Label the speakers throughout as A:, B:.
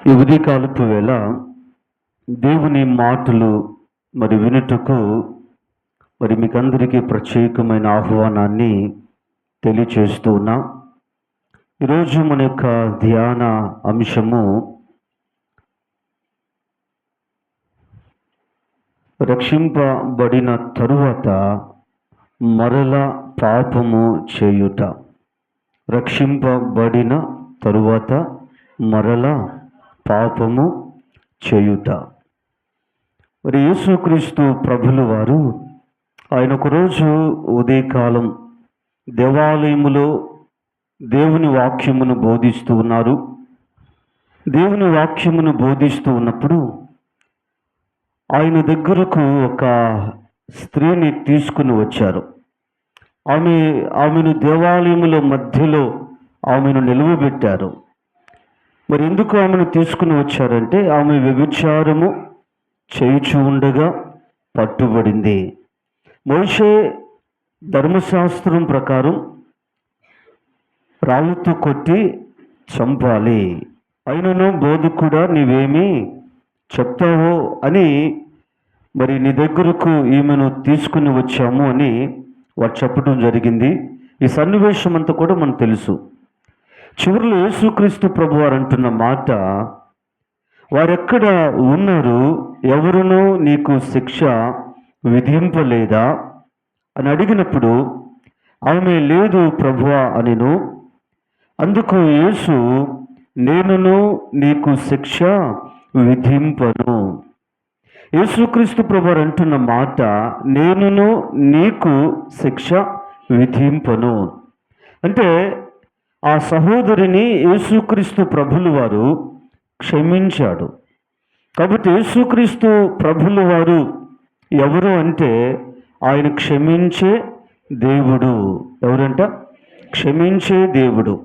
A: ఈ ఉదయకాలపు వేళ దేవుని మాటలు వినుటకు మీకందరికీ ప్రత్యేకమైన ఆహ్వానాన్ని తెలియచేస్తూ ఉన్నా. ఈరోజు మన యొక్క ధ్యాన అంశము రక్షింపబడిన తరువాత మరల పాపము చేయుట. రక్షింపబడిన తరువాత మరల పాపము చేయుట. యేసుక్రీస్తు ప్రభులు వారు ఆయన ఒకరోజు ఉదయకాలం దేవాలయములో దేవుని వాక్యమును బోధిస్తూ ఉన్నారు. దేవుని వాక్యమును బోధిస్తూ ఉన్నప్పుడు ఆయన దగ్గరకు ఒక స్త్రీని తీసుకుని వచ్చారు. ఆమెను దేవాలయముల మధ్యలో ఆమెను నిలువబెట్టారు. ఎందుకు ఆమెను తీసుకుని వచ్చారంటే ఆమె వ్యభిచారము చేయుచు ఉండగా పట్టుబడింది. మోషే ధర్మశాస్త్రం ప్రకారం రాళ్ళతో కొట్టి చంపాలి, అయినను బోధకుడా నీవేమి చెప్తావో అని నీ దగ్గరకు ఈమెను తీసుకుని వచ్చాము అని వారు చెప్పడం జరిగింది. ఈ సన్నివేశం అంతా కూడా మనకు తెలుసు. చివరిలో యేసుక్రీస్తు ప్రభు వారు అంటున్న మాట, వారెక్కడ ఉన్నారు, ఎవరునూ నీకు శిక్ష విధింపలేదా అని అడిగినప్పుడు ఆమె లేదు ప్రభువా అనెను. అందుకు యేసు, నేనును నీకు శిక్ష విధింపను. యేసుక్రీస్తు ప్రభు వారు అంటున్న మాట, నేనును నీకు శిక్ష విధింపను అంటే ఆ సహోదరిని యేసుక్రీస్తు ప్రభులు వారు క్షమించాడు. కాబట్టి యేసుక్రీస్తు ప్రభులు వారు ఎవరు అంటే ఆయన క్షమించే దేవుడు. ఎవరంట? క్షమించే దేవుడు.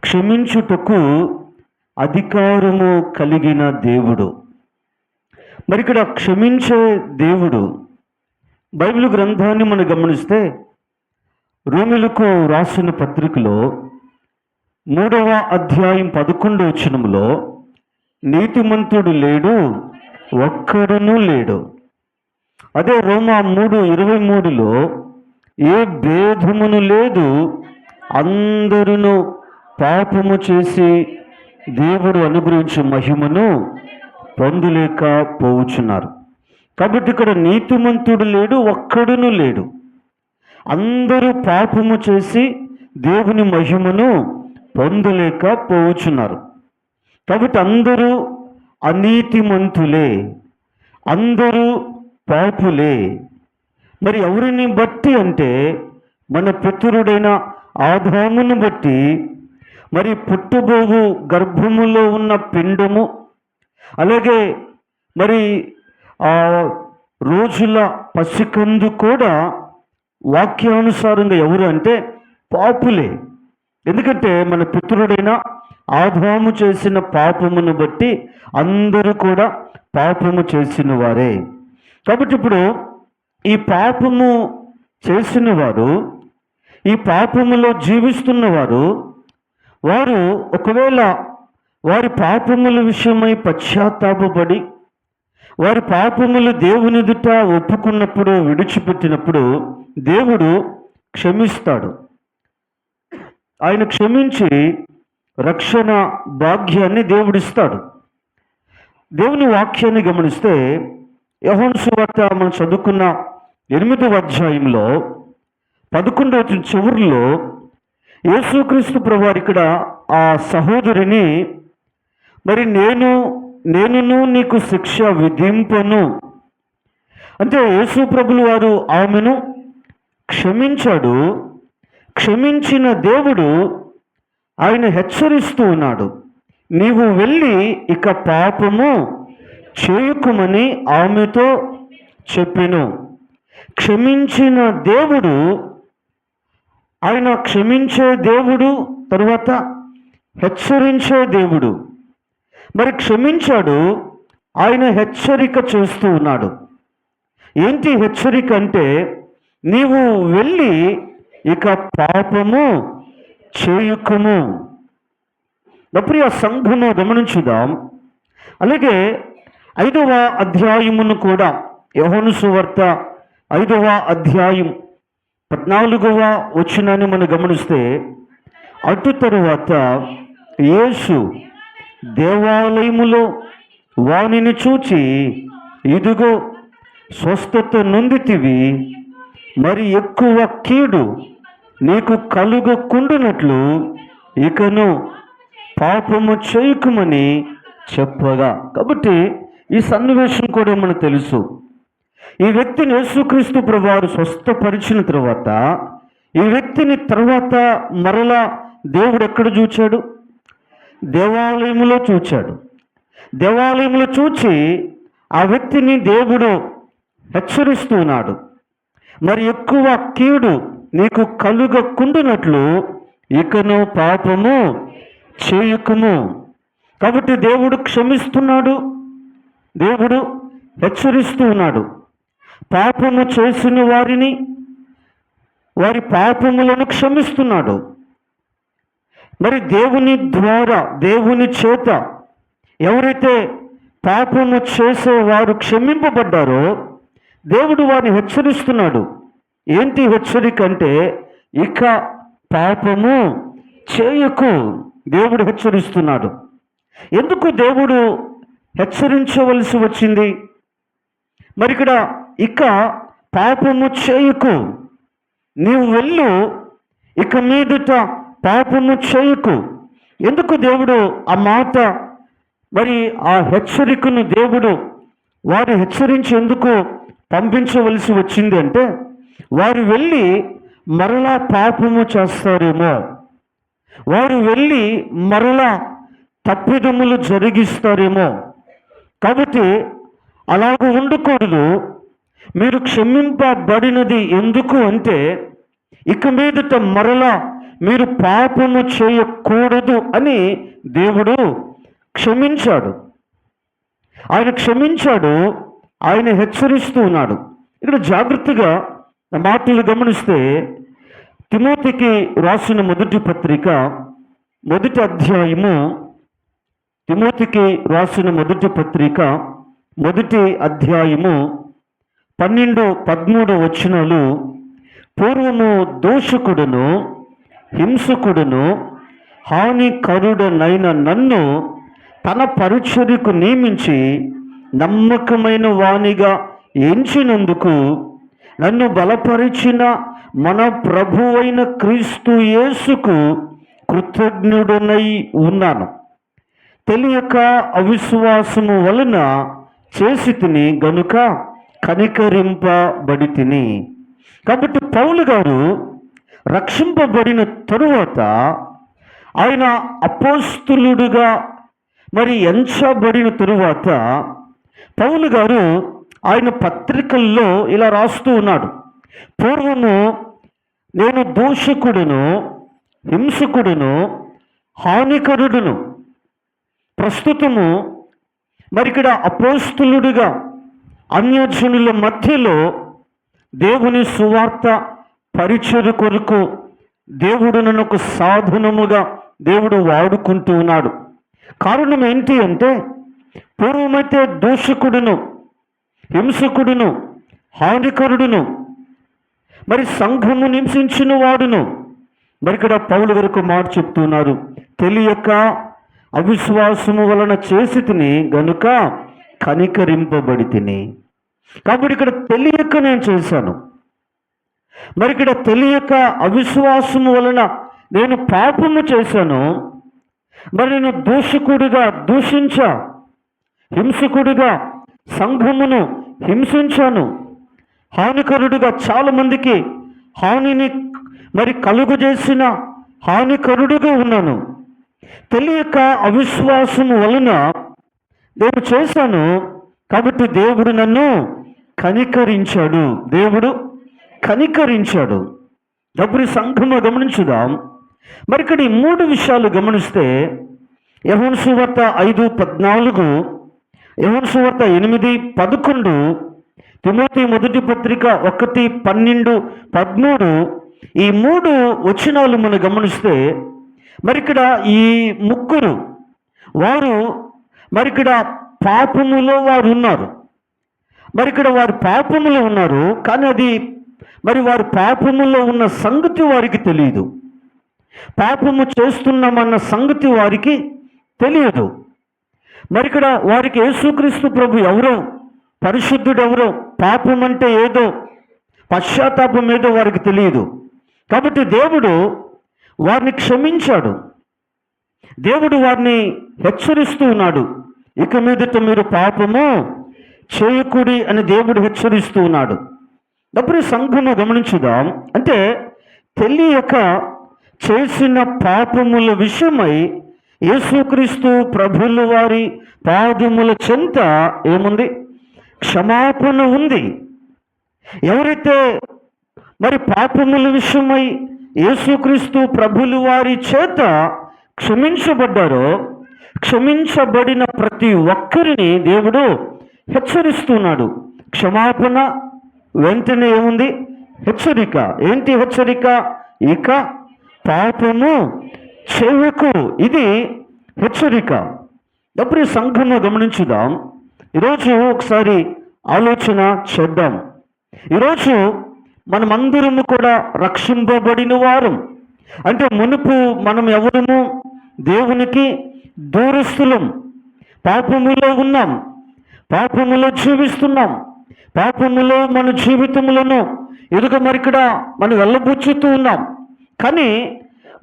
A: క్షమించుటకు అధికారము కలిగిన దేవుడు. ఇక్కడ క్షమించే దేవుడు. బైబిల్ గ్రంథాన్ని మనం గమనిస్తే రోమీయులకు రాసిన పత్రికలో 3వ అధ్యాయం 11వ వచనములో నీతిమంతుడు లేడు, ఒక్కడునూ లేడు. అదే రోమా 3:23లో ఏ భేదమును లేదు, అందరూ పాపము చేసి దేవుడు అనుగ్రహించే మహిమను పొందలేకపోవచ్చున్నారు. కాబట్టి ఇక్కడ నీతిమంతుడు లేడు, ఒక్కడునూ లేడు. అందరూ పాపము చేసి దేవుని మహిమను పొందలేకపోవచ్చున్నారు. కాబట్టి అందరూ అనీతిమంతులే, అందరూ పాపులే. ఎవరిని బట్టి అంటే మన పితరుడైన ఆదామును బట్టి, పుట్టబోవు గర్భములో ఉన్న పిండము, అలాగే ఆ రోజుల పసికందు కూడా వాక్యానుసారంగా ఎవరు అంటే పాపులే. ఎందుకంటే మన పితరుడైన ఆదాము చేసిన పాపమును బట్టి అందరూ కూడా పాపము చేసిన వారే. కాబట్టి ఇప్పుడు ఈ పాపము చేసిన వారు, ఈ పాపములో జీవిస్తున్నవారు, వారు ఒకవేళ వారి పాపముల విషయమై పశ్చాత్తాపపడి వారి పాపములు దేవుని ఎదుట ఒప్పుకున్నప్పుడు, విడిచిపెట్టినప్పుడు దేవుడు క్షమిస్తాడు. ఆయన క్షమించి రక్షణ భాగ్యాన్ని దేవుడిస్తాడు. దేవుని వాక్యాన్ని గమనిస్తే యోహాను సువార్త మనం చదువుకున్న 8వ అధ్యాయంలో 11వ చివరిలో యేసుక్రీస్తు ప్రభువారు ఇక్కడ ఆ సహోదరిని నేనును నీకు శిక్ష విధింపను అంటే యేసు ప్రభులు వారు ఆమెను క్షమించాడు. క్షమించిన దేవుడు ఆయన హెచ్చరిస్తూ ఉన్నాడు, నీవు వెళ్ళి ఇక పాపము చేయకుమని ఆమెతో చెప్పెను. క్షమించిన దేవుడు, ఆయన క్షమించే దేవుడు, తరువాత హెచ్చరించే దేవుడు. క్షమించాడు, ఆయన హెచ్చరిక చేస్తూ ఉన్నాడు. ఏంటి హెచ్చరిక అంటే, నీవు వెళ్ళి ఇక పాపము చేయుకుము. ప్రియ సంఘము గమనించుదాం. అలాగే 5వ అధ్యాయమును కూడా, యోహాను సువార్త 5వ అధ్యాయం 14వ వచనాన్ని మనం గమనిస్తే, అటు తరువాత యేసు దేవాలయములో వానిని చూచి, ఇదిగో స్వస్థత నొందితివి, మరి ఎక్కువ కీడు నీకు కలుగకుండునట్లు ఇకను పాపము చేయకుమని చెప్పగా. కాబట్టి ఈ సన్నివేశం కూడా మనకు తెలుసు. ఈ వ్యక్తిని యేసుక్రీస్తు ప్రభువారు స్వస్థపరిచిన తర్వాత ఈ వ్యక్తిని తర్వాత మరలా దేవుడు ఎక్కడ చూచాడు? దేవాలయంలో చూచాడు. దేవాలయంలో చూచి ఆ వ్యక్తిని దేవుడు హెచ్చరిస్తున్నాడు, మరి ఎక్కువ కీడు నీకు కలుగకుండునట్లు ఇకను పాపము చేయకుము. కాబట్టి దేవుడు క్షమిస్తున్నాడు, దేవుడు హెచ్చరిస్తూ ఉన్నాడు. పాపము చేసిన వారిని, వారి పాపములను క్షమిస్తున్నాడు. మరి దేవుని ద్వారా, దేవుని చేత ఎవరైతే పాపము చేసే వారు క్షమింపబడ్డారో దేవుడు వారిని హెచ్చరిస్తున్నాడు. ఏంటి హెచ్చరిక అంటే, ఇక పాపము చేయకు. దేవుడు హెచ్చరిస్తున్నాడు. ఎందుకు దేవుడు హెచ్చరించవలసి వచ్చింది? మరి ఇక్కడ ఇక పాపము చేయకు, నీవు వెళ్ళు, ఇక మీదట పాపము చేయకు. ఎందుకు దేవుడు ఆ మాట, మరి ఆ హెచ్చరికను దేవుడు వారు హెచ్చరించి ఎందుకు పంపించవలసి వచ్చింది అంటే, వారు వెళ్ళి మరలా పాపము చేస్తారేమో, వారు వెళ్ళి మరలా తప్పిదములు జరిగిస్తారేమో. కాబట్టి అలాగ ఉండకూడదు. మీరు క్షమింపబడినది ఎందుకు అంటే, ఇక మీదట మరలా మీరు పాపము చేయకూడదు అని దేవుడు క్షమించాడు. ఆయన క్షమించాడు, ఆయన హెచ్చరిస్తూ ఉన్నాడు. ఇక్కడ జాగ్రత్తగా మాటలు గమనిస్తే, తిమోతికి రాసిన మొదటి పత్రిక 1వ అధ్యాయము, తిమోతికి రాసిన మొదటి పత్రిక 1వ అధ్యాయము 12-13 వచనాలు, పూర్వము దోషకుడును హింసకుడును హానికరుడనైన నన్ను తన పరిచర్యకు నియమించి నమ్మకమైన వానిగా ఎంచినందుకు నన్ను బలపరిచిన మన ప్రభువైన క్రీస్తు యేసుకు కృతజ్ఞుడనై ఉన్నాను. తెలియక అవిశ్వాసము వలన చేసి తిని గనుక కనికరింపబడి తిని. కాబట్టి పౌలు గారు రక్షింపబడిన తరువాత ఆయన అపోస్తులుడుగా మరి ఎంచబడిన తరువాత పౌలు గారు ఆయన పత్రికల్లో ఇలా రాస్తూ ఉన్నాడు. పూర్వము నేను దూషకుడును హింసకుడును హానికరుడును. ప్రస్తుతము మరి ఇక్కడ అపోస్తులుడుగా అన్యజనుల మధ్యలో దేవుని సువార్త పరిచర్య కొరకు దేవుడు నన్ను ఒక సాధనముగా దేవుడు వాడుకుంటూ ఉన్నాడు. కారణం ఏంటి అంటే, పూర్వమైతే దూషకుడును హింసకుడును హానికరుడును, మరి సంఘము హింసించిన వాడును. మరి ఇక్కడ పౌలు వరకు మాట చెప్తున్నారు, తెలియక అవిశ్వాసము వలన చేసి తిని గనుక కనికరింపబడి తిని. కాబట్టి ఇక్కడ తెలియక నేను చేశాను. మరి ఇక్కడ తెలియక అవిశ్వాసము వలన నేను పాపము చేశాను. మరి నేను దూషకుడిగా దూషించా, హింసకుడిగా సంఘమును హింసించాను, హానికరుడిగా చాలామందికి హానిని మరి కలుగజేసిన హానికరుడుగా ఉన్నాను. తెలియక అవిశ్వాసము వలన నేను చేశాను. కాబట్టి దేవుడు నన్ను కనికరించాడు, దేవుడు కనికరించాడు. డబ్బుని సంఘము గమనించుదాం. మరి ఇక్కడ ఈ 3 విషయాలు గమనిస్తే, యోహాను సువార్త 5:14, యోహాను సువార్త 8:11, తిమోతి మొదటి పత్రిక 1:12-13, ఈ 3 వచనాలు మనం గమనిస్తే మరి ఇక్కడ ఈ ముగ్గురు వారు మరి ఇక్కడ పాపములో వారు ఉన్నారు. మరి ఇక్కడ వారు పాపములో ఉన్నారు, కానీ అది మరి వారు పాపములో ఉన్న సంగతి వారికి తెలియదు. పాపము చేస్తున్నామన్న సంగతి వారికి తెలియదు. మరి ఇక్కడ వారికి యేసుక్రీస్తు ప్రభు ఎవరో, పరిశుద్ధుడు ఎవరో, పాపం అంటే ఏదో, పశ్చాత్తాపం ఏదో వారికి తెలియదు. కాబట్టి దేవుడు వారిని క్షమించాడు. దేవుడు వారిని హెచ్చరిస్తూ ఉన్నాడు, ఇక మీదట మీరు పాపము చేయకుడి అని దేవుడు హెచ్చరిస్తూ ఉన్నాడు. అప్పుడు సంఘము గమనించుదాం. అంటే తెలియక చేసిన పాపముల విషయమై యేసుక్రీస్తు ప్రభుల వారి పాదముల చెంత ఏముంది? క్షమాపణ ఉంది. ఎవరైతే మరి పాపముల విషయమై యేసుక్రీస్తు ప్రభుల వారి చేత క్షమించబడ్డారో, క్షమించబడిన ప్రతి ఒక్కరిని దేవుడు హెచ్చరిస్తున్నాడు. క్షమాపణ వెంటనే ఏముంది? హెచ్చరిక. ఏంటి హెచ్చరిక? ఇక పాపము చేయకు, ఇది హెచ్చరిక. అప్పుడు ఈ సంఘము గమనించుదాం. ఈరోజు ఒకసారి ఆలోచన చేద్దాం. ఈరోజు మనమందరము కూడా రక్షింపబడిన వారం. అంటే మునుపు మనం ఎవరము? దేవునికి దూరస్తులం, పాపములో ఉన్నాం, పాపములో జీవిస్తున్నాం, పాపములో మన జీవితములను ఎదుగు మరి ఇక్కడ మనం వెళ్ళబుచ్చుతూ ఉన్నాం. కానీ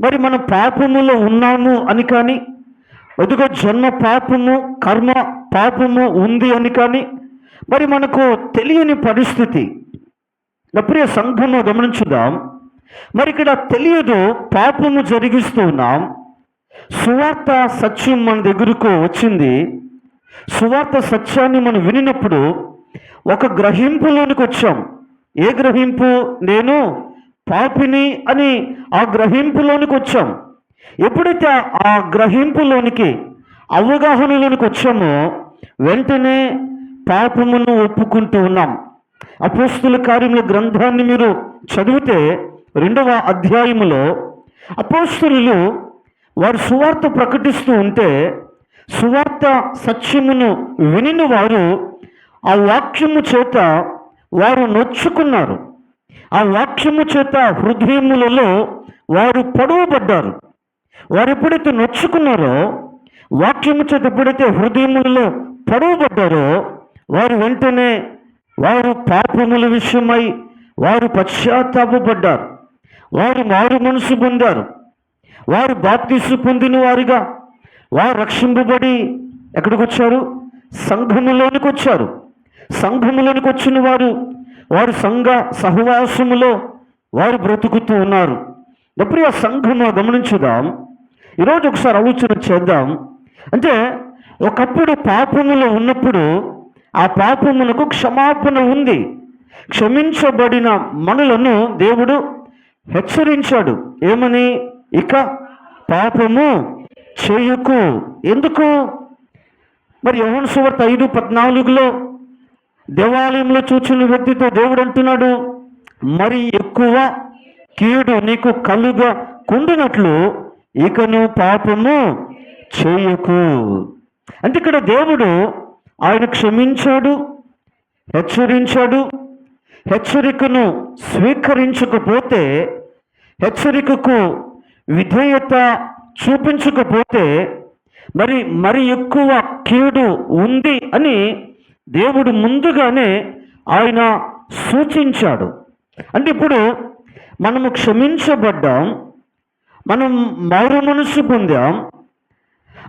A: మరి మన పాపములో ఉన్నాము అని కానీ, ఎదుగో జన్మ పాపము, కర్మ పాపము ఉంది అని కానీ మరి మనకు తెలియని పరిస్థితి. నా ప్రియ సంఘము గమనించుదాం. మరి ఇక్కడ తెలియదు, పాపము జరిగిస్తూ ఉన్నాం. సువార్త సత్యం మన దగ్గరకు వచ్చింది. సువార్త సత్యాన్ని మనం వినినప్పుడు ఒక గ్రహింపులోనికి వచ్చాం. ఏ గ్రహింపు? నేను పాపిని అని ఆ గ్రహింపులోనికి వచ్చాం. ఎప్పుడైతే ఆ గ్రహింపులోనికి, అవగాహనలోనికి వచ్చామో వెంటనే పాపమును ఒప్పుకుంటూ ఉన్నాం. అపోస్తుల కార్యముల గ్రంథాన్ని మీరు చదివితే 2వ అధ్యాయములో అపోస్తులు వారు సువార్త ప్రకటిస్తూ ఉంటే, సువార్త సత్యమును వినిన వారు ఆ వాక్యము చేత వారు నొచ్చుకున్నారు. ఆ వాక్యము చేత హృదయములలో వారు పొడవబడ్డారు. వారు ఎప్పుడైతే నొచ్చుకున్నారో, వాక్యము చేత ఎప్పుడైతే హృదయములలో పొడవబడ్డారో, వారు వెంటనే వారు పాపముల విషయమై వారు పశ్చాత్తాపపడ్డారు. వారు మారు మనసు పొందారు. వారు బాప్తిస్ము పొందిన వారిగా వారు రక్షింపబడి ఎక్కడికి వచ్చారు? సంఘములోనికి వచ్చారు. సంఘములోనికి వచ్చిన వారు సంఘ సహవాసములో వారు బ్రతుకుతూ ఉన్నారు. ఎప్పుడు ఆ సంఘము గమనించుదాం. ఈరోజు ఒకసారి ఆలోచన చేద్దాం. అంటే ఒకప్పుడు పాపములో ఉన్నప్పుడు ఆ పాపమునకు క్షమాపణ ఉంది. క్షమించబడిన మనలను దేవుడు హెచ్చరించాడు. ఏమని? ఇక పాపము చేయకు. ఎందుకు? మరి యోహాను సువార్త 5:14 దేవాలయంలో చూచిన వ్యక్తితో దేవుడు అంటున్నాడు, మరి ఎక్కువ కీడు నీకు కలుగకుండునట్లు ఇకను పాపము చేయకు. అంటే ఇక్కడ దేవుడు ఆయన క్షమించాడు, హెచ్చరించాడు. హెచ్చరికను స్వీకరించకపోతే, హెచ్చరికకు విధేయత చూపించకపోతే మరి ఎక్కువ కీడు ఉంది అని దేవుడు ముందుగానే ఆయన సూచించాడు. అంటే ఇప్పుడు మనము క్షమించబడ్డాం, మనం మారు మనసు పొందాం,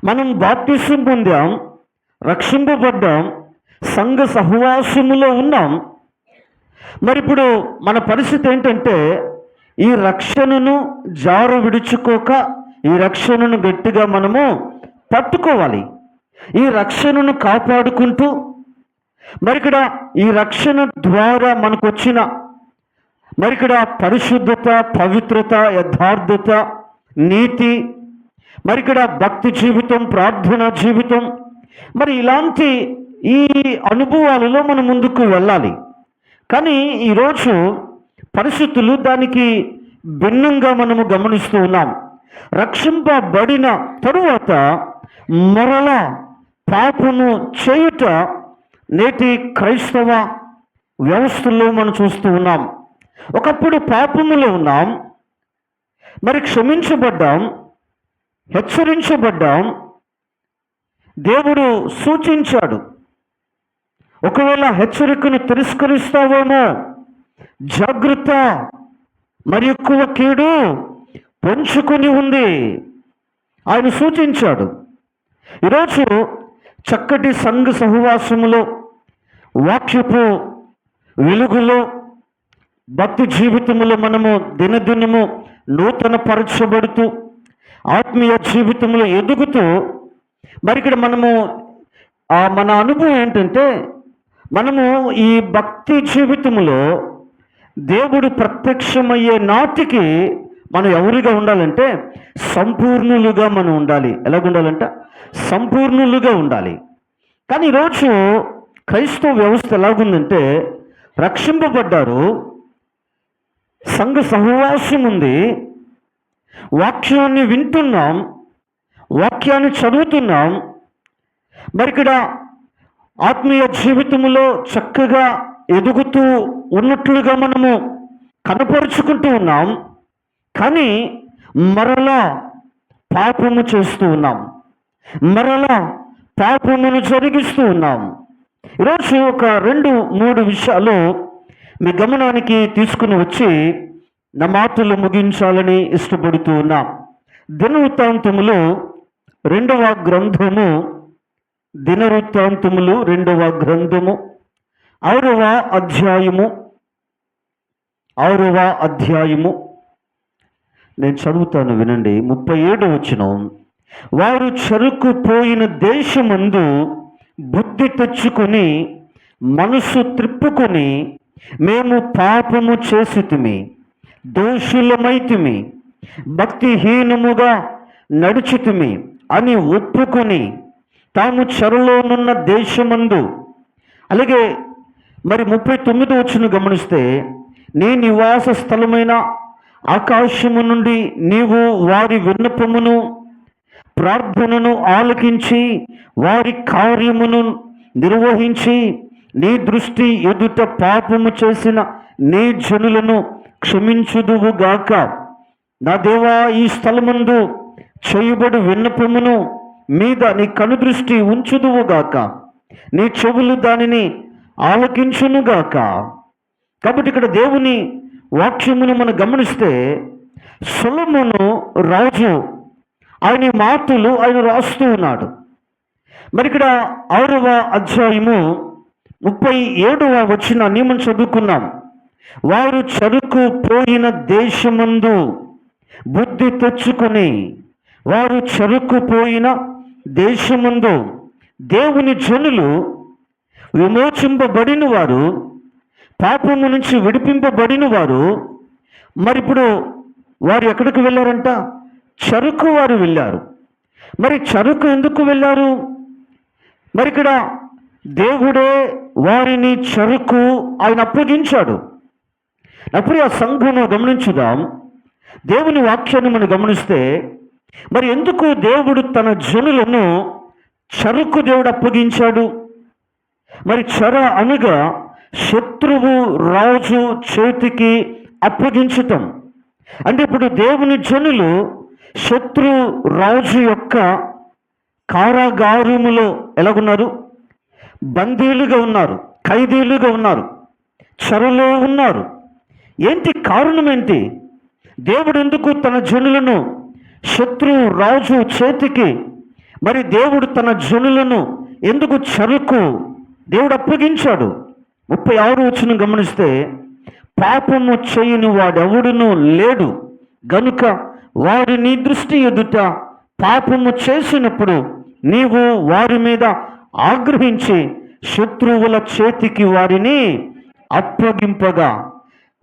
A: మనం బాప్తిస్ము పొందాం, రక్షింపబడ్డాం, సంఘ సహవాసములో ఉన్నాం. మరి ఇప్పుడు మన పరిస్థితి ఏంటంటే, ఈ రక్షణను జారు విడుచుకోక ఈ రక్షణను గట్టిగా మనము పట్టుకోవాలి. ఈ రక్షణను కాపాడుకుంటూ మరి ఇక్కడ ఈ రక్షణ ద్వారా మనకు వచ్చిన మరి ఇక్కడ పరిశుద్ధత, పవిత్రత, యథార్థత, నీతి, మరి ఇక్కడ భక్తి జీవితం, ప్రార్థన జీవితం, మరి ఇలాంటి ఈ అనుభవాలలో మనం ముందుకు వెళ్ళాలి. కానీ ఈరోజు పరిస్థితులు దానికి భిన్నంగా మనము గమనిస్తూ ఉన్నాం. రక్షింపబడిన తరువాత మరలా పాపము చేయుట నేటి క్రైస్తవ వ్యవస్థలో మనం చూస్తూ ఉన్నాం. ఒకప్పుడు పాపములో ఉన్నాం, మరి క్షమించబడ్డాం, హెచ్చరించబడ్డాం. దేవుడు సూచించాడు, ఒకవేళ హెచ్చరికను తిరస్కరిస్తావేమో జాగ్రత్త, మరి ఎక్కువ కీడు పొంచుకొని ఉంది ఆయన సూచించాడు. ఈరోజు చక్కటి సంఘ సహవాసములో, వాక్యపు వెలుగులో, భక్తి జీవితములో మనము దినదినము నూతన పరచబడుతూ ఆత్మీయ జీవితంలో ఎదుగుతూ, మరి ఇక్కడ మనము మన అనుభవం ఏంటంటే, మనము ఈ భక్తి జీవితంలో దేవుడు ప్రత్యక్షమయ్యే నాటికి మనం ఎవరిగా ఉండాలంటే సంపూర్ణులుగా మనం ఉండాలి. ఎలాగుండాలంట? సంపూర్ణులుగా ఉండాలి. కానీ ఈరోజు క్రైస్తవ వ్యవస్థ ఎలాగుందంటే, రక్షింపబడ్డారు, సంఘ సహవాసం ఉంది, వాక్యాన్ని వింటున్నాం, వాక్యాన్ని చదువుతున్నాం, మరి ఇక్కడ ఆత్మీయ జీవితంలో చక్కగా ఎదుగుతూ ఉన్నట్లుగా మనము కనపరుచుకుంటూ ఉన్నాం. కానీ మరలా పాపము చేస్తూ ఉన్నాం, మరలా పాపమును జరిగిస్తూ ఉన్నాం. ఈరోజు ఒక 2-3 విషయాలు మీ గమనానికి తీసుకుని వచ్చి నా మాటలు ముగించాలని ఇష్టపడుతూ ఉన్నాం. దినవృత్తాంతములు 2వ గ్రంథము, దినవృత్తాంతములు 2వ గ్రంథము 6వ అధ్యాయము నేను చదువుతాను, వినండి. 37వ వచనం. వారు చెరుకుపోయిన దేశమందు బుద్ధి తెచ్చుకొని మనసు త్రిప్పుకొని, మేము పాపము చేసితిమి, దోషులమైతిమి, భక్తిహీనముగా నడుచుతిమి అని ఒప్పుకొని తాము చెరలోనున్న దేశమందు, అలాగే మరి 39వ వచనం గమనిస్తే, నీ నివాస స్థలమైన ఆకాశము నుండి నీవు వారి విన్నపమును ప్రార్థనను ఆలకించి వారి కార్యమును నిర్వహించి నీ దృష్టి ఎదుట పాపము చేసిన నీ జనులను క్షమించుదువుగాక. నా దేవా, ఈ స్థలమందు చేయబడు విన్నపమును మీద నీ కనుదృష్టి ఉంచుదువుగాక, నీ చెవులు దానిని ఆలకించునుగాక. కాబట్టి ఇక్కడ దేవుని వాక్యమును మనం గమనిస్తే, సొలొమోను రాజు ఆయన మాటలు ఆయన రాస్తూ ఉన్నాడు. మరి ఇక్కడ 6వ అధ్యాయము 37వ వచనాన్ని మనం చదువుకున్నాం. వారు చెరుకు పోయిన దేశమందు బుద్ధి తెచ్చుకొని, వారు చెరుకుపోయిన దేశమందు దేవుని జనులు విమోచింపబడిన వారు, పాపము నుంచి విడిపింపబడిన వారు, మరి ఇప్పుడు వారు ఎక్కడికి వెళ్ళారంట? చెరుకు వారు వెళ్ళారు. మరి చెరుకు ఎందుకు వెళ్ళారు? మరి ఇక్కడ దేవుడే వారిని చెరుకు ఆయన అప్పగించాడు. అప్పుడు ఆ సంఘమును గమనించుదాం. దేవుని వాక్యాన్ని మనం గమనిస్తే, మరి ఎందుకు దేవుడు తన జనులను చెరుకు దేవుడు అప్పగించాడు? మరి చెర అనగా శత్రువు రాజు చేతికి అప్పగించటం. అంటే ఇప్పుడు దేవుని జనులు శత్రు రాజు యొక్క కారాగారములో ఎలాగున్నారు? బందీలుగా ఉన్నారు, ఖైదీలుగా ఉన్నారు, చెరలో ఉన్నారు. ఏంటి కారణం? ఏంటి? దేవుడు ఎందుకు తన జనులను శత్రు రాజు చేతికి, మరి దేవుడు తన జనులను ఎందుకు చెరకు దేవుడు అప్పగించాడు? 36వ వచనం గమనిస్తే, పాపము చేయని వాడెవడునూ లేడు గనుక వారి నీ దృష్టి ఎదుట పాపము చేసినప్పుడు నీవు వారి మీద ఆగ్రహించి శత్రువుల చేతికి వారిని అప్పగింపగా.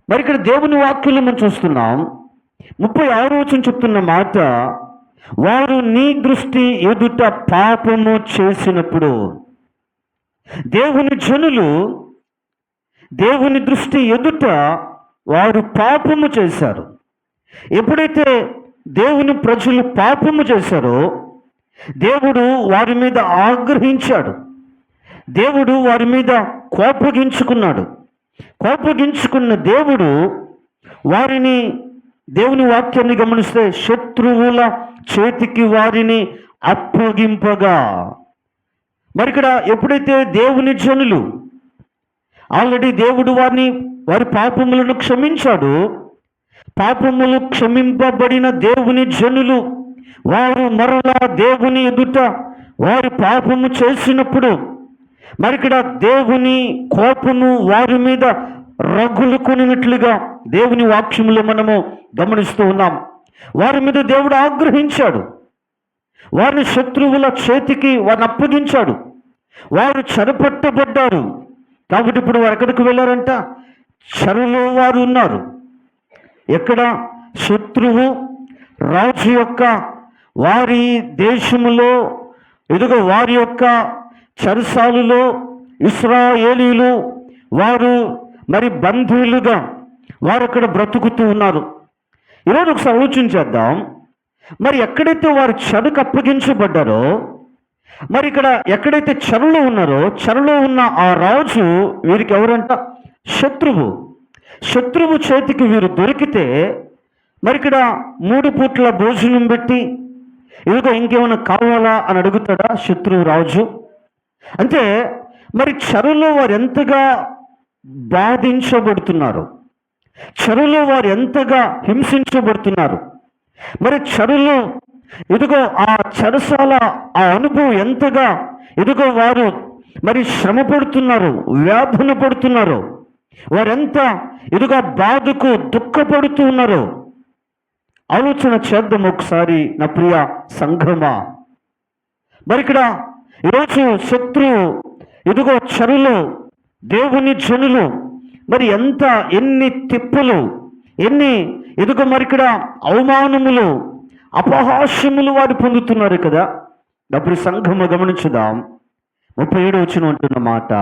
A: మరి ఇక్కడ దేవుని వాక్యంలో మనం చూస్తున్నాం. 36వ వచనం చెప్తున్న మాట, వారు నీ దృష్టి ఎదుట పాపము చేసినప్పుడు. దేవుని జనులు దేవుని దృష్టి ఎదుట వారు పాపము చేశారు. ఎప్పుడైతే దేవుని ప్రజలు పాపము చేశారో దేవుడు వారి మీద ఆగ్రహించాడు. దేవుడు వారి మీద కోపగించుకున్నాడు. కోపగించుకున్న దేవుడు వారిని, దేవుని వాక్యాన్ని గమనిస్తే, శత్రువుల చేతికి వారిని అప్పగింపగా. మరి ఇక్కడ ఎప్పుడైతే దేవుని జనులు ఆల్రెడీ దేవుడు వారి పాపములను క్షమించాడు, పాపములు క్షమింపబడిన దేవుని జనులు వారు మరలా దేవుని ఎదుట వారి పాపము చేసినప్పుడు మరి ఇక్కడ దేవుని కోపము వారి మీద రగులుకొనినట్లుగా దేవుని వాక్యములో మనము గమనిస్తూ ఉన్నాం. వారి మీద దేవుడు ఆగ్రహించాడు. వారిని శత్రువుల చేతికి వారిని అప్పగించాడు. వారు చెరపట్టబడ్డారు. కాబట్టి ఇప్పుడు వారు ఎక్కడికి వెళ్ళారంట? చెరలో వారు ఉన్నారు. ఎక్కడ? శత్రువు రాజు యొక్క వారి దేశములో, ఇదిగో వారి యొక్క చెరసాలలో ఇశ్రాయేలీలు వారు మరి బందీలుగా వారు అక్కడ బ్రతుకుతూ ఉన్నారు. ఈరోజు ఒకసారి ఆలోచించేద్దాం. మరి ఎక్కడైతే వారు చెరకు అప్పగించబడ్డారో, మరి ఇక్కడ ఎక్కడైతే చెరలో ఉన్నారో, చెరలో ఉన్న ఆ రాజు వీరికి ఎవరంట? శత్రువు. శత్రువు చేతికి వీరు దొరికితే మరి ఇక్కడ 3 పూట్ల భోజనం పెట్టి, ఇదిగో ఇంకేమైనా కావాలా అని అడుగుతాడా శత్రువు రాజు? అంటే మరి చెరలో వారు ఎంతగా బాధించబడుతున్నారు, చెరలో వారు ఎంతగా హింసించబడుతున్నారు, మరి చెరలో ఇదిగో ఆ చెరసాల ఆ అనుభవం ఎంతగా ఇదిగో వారు మరి శ్రమ పడుతున్నారు, వేదన పడుతున్నారు, వారెంత ఇదిగో బాధకు దుఃఖపడుతూ ఉన్నారు. ఆలోచన చేద్దాం ఒకసారి నా ప్రియ సంఘమా. మరి ఇక్కడ ఈరోజు శత్రువు ఇదిగో చెరలో దేవుని జనులు మరి ఎన్ని తిప్పులు, ఎన్ని ఇదిగో మరి ఇక్కడ అవమానములు, అపహాస్యములు వారు పొందుతున్నారు కదా. అప్పుడు సంఘము గమనించుదాం. 37 వచనం అంటున్న మాట,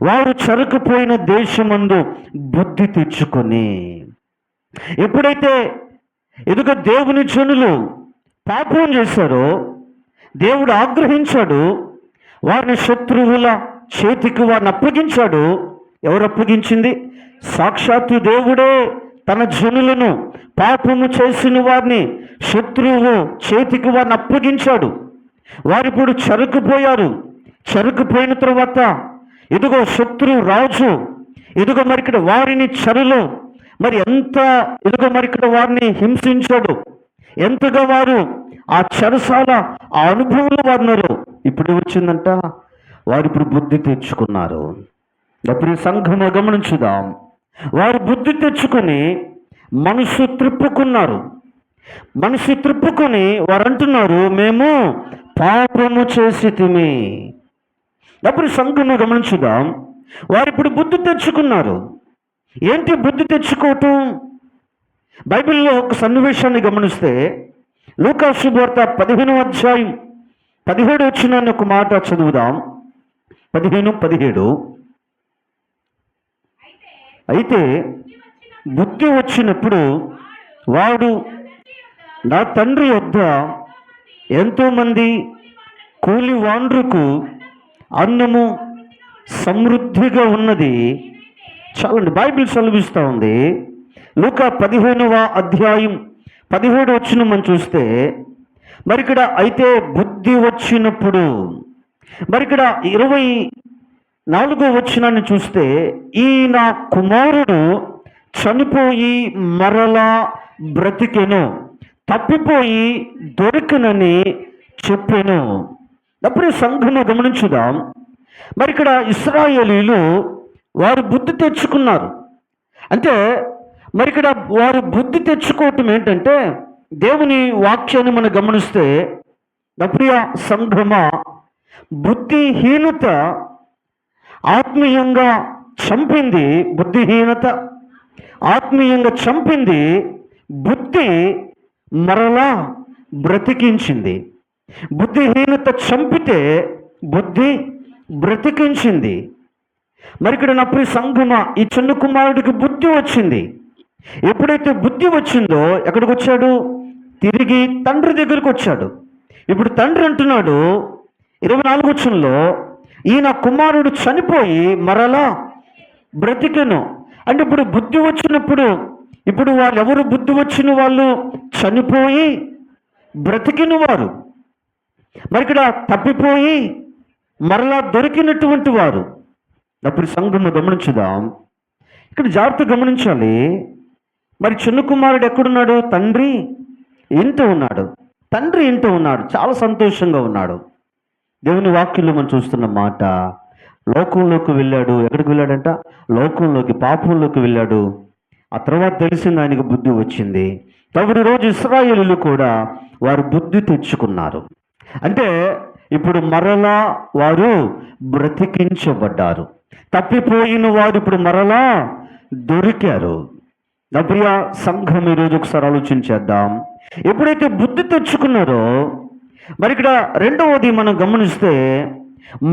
A: వారు చెరకుపోయిన దేశమందు బుద్ధి తెచ్చుకొని. ఎప్పుడైతే ఇదిగో దేవుని జనులు పాపం చేశారో దేవుడు ఆగ్రహించాడు, వారిని శత్రువుల చేతికి వారిని అప్పగించాడు. ఎవరు అప్పగించింది? సాక్షాత్తు దేవుడే తన జనులను, పాపము చేసిన వారిని శత్రువు చేతికి వారిని అప్పగించాడు. వారిప్పుడు చెరకుపోయారు. చెరకుపోయిన తర్వాత ఇదిగో శత్రు రాజు ఇదిగో మరి ఇక్కడ వారిని చెరలో మరి ఎంత ఇదిగో మరి ఇక్కడ వారిని హింసించాడు, ఎంతగా వారు ఆ చెరసాల ఆ అనుభవంలో వారున్నారు. ఇప్పుడు వచ్చిందంట, వారు ఇప్పుడు బుద్ధి తెచ్చుకున్నారు. అప్పుడు సంఘము గమనించుదాం. వారు బుద్ధి తెచ్చుకొని మనసు త్రిప్పుకున్నారు. మనసు త్రిప్పుకొని వారు అంటున్నారు, మేము పాపము చేసితిమి. అప్పుడు సంఘము గమనించుదాం. వారు ఇప్పుడు బుద్ధి తెచ్చుకున్నారు. ఏంటి బుద్ధి తెచ్చుకోవటం? బైబిల్లో ఒక సన్నివేశాన్ని గమనిస్తే లూకా శుభవార్త 15వ అధ్యాయం 17 వచనాన్ని ఒక మాట చదువుదాం. 15:17. అయితే బుద్ధి వచ్చినప్పుడు వాడు, నా తండ్రి వద్ద ఎంతోమంది కూలి వాండ్రుకు అన్నము సమృద్ధిగా ఉన్నది. చాలండి, బైబిల్ సెలవిస్తూ ఉంది. లూకా 15వ అధ్యాయం 17 వచనం మనం చూస్తే మరి ఇక్కడ అయితే బుద్ధి వచ్చినప్పుడు, మరి ఇక్కడ 24వ వచనాన్ని చూస్తే, ఈ నా కుమారుడు చనిపోయి మరలా బ్రతికెను, తప్పిపోయి దొరికనని చెప్పాను. అప్పుడు సంఘము గమనించుదాం. మరి ఇక్కడ ఇశ్రాయేలీలు వారు బుద్ధి తెచ్చుకున్నారు. అంటే మరి ఇక్కడ వారు బుద్ధి తెచ్చుకోవటం ఏంటంటే, దేవుని వాక్యాన్ని మనం గమనిస్తే ప్రియ సంఘమా, బుద్ధిహీనత ఆత్మీయంగా చంపింది. బుద్ధిహీనత ఆత్మీయంగా చంపింది, బుద్ధి మరలా బ్రతికించింది. బుద్ధిహీనత చంపితే బుద్ధి బ్రతికించింది. మరి ఇక్కడ నా ప్రియ సంఘమా, ఈ చిన్న కుమారుడికి బుద్ధి వచ్చింది. ఎప్పుడైతే బుద్ధి వచ్చిందో ఎక్కడికి వచ్చాడు? తిరిగి తండ్రి దగ్గరికి వచ్చాడు. ఇప్పుడు తండ్రి అంటున్నాడు 24 వచనంలో, ఈయన కుమారుడు చనిపోయి మరలా బ్రతికెను. అంటే ఇప్పుడు బుద్ధి వచ్చినప్పుడు, ఇప్పుడు వాళ్ళు ఎవరు బుద్ధి వచ్చిన వాళ్ళు? చనిపోయి బ్రతికిన వారు. మరి ఇక్కడ తప్పిపోయి మరలా దొరికినటువంటి వారు. అప్పుడు సంఘము గమనించుదాం. ఇక్కడ జాగ్రత్త గమనించాలి. మరి చిన్న కుమారుడు ఎక్కడున్నాడు? తండ్రి ఇంట ఉన్నాడు. తండ్రి ఇంట ఉన్నాడు, చాలా సంతోషంగా ఉన్నాడు. దేవుని వాక్యంలో మనం చూస్తున్న మాట, లోకంలోకి వెళ్ళాడు. ఎక్కడికి వెళ్ళాడంట? లోకంలోకి, పాపంలోకి వెళ్ళాడు. ఆ తర్వాత తెలిసింది ఆయనకు బుద్ధి వచ్చింది. కాబట్టి ఈరోజు ఇశ్రాయేలీయులు కూడా వారు బుద్ధి తెచ్చుకున్నారు. అంటే ఇప్పుడు మరలా వారు బ్రతికించబడ్డారు. తప్పిపోయిన వారు ఇప్పుడు మరలా దొరికారు. నా ప్రియ సంఘం, ఈరోజు ఒకసారి ఆలోచించేద్దాం. ఎప్పుడైతే బుద్ధి తెచ్చుకున్నారో, మరి ఇక్కడ రెండవది మనం గమనిస్తే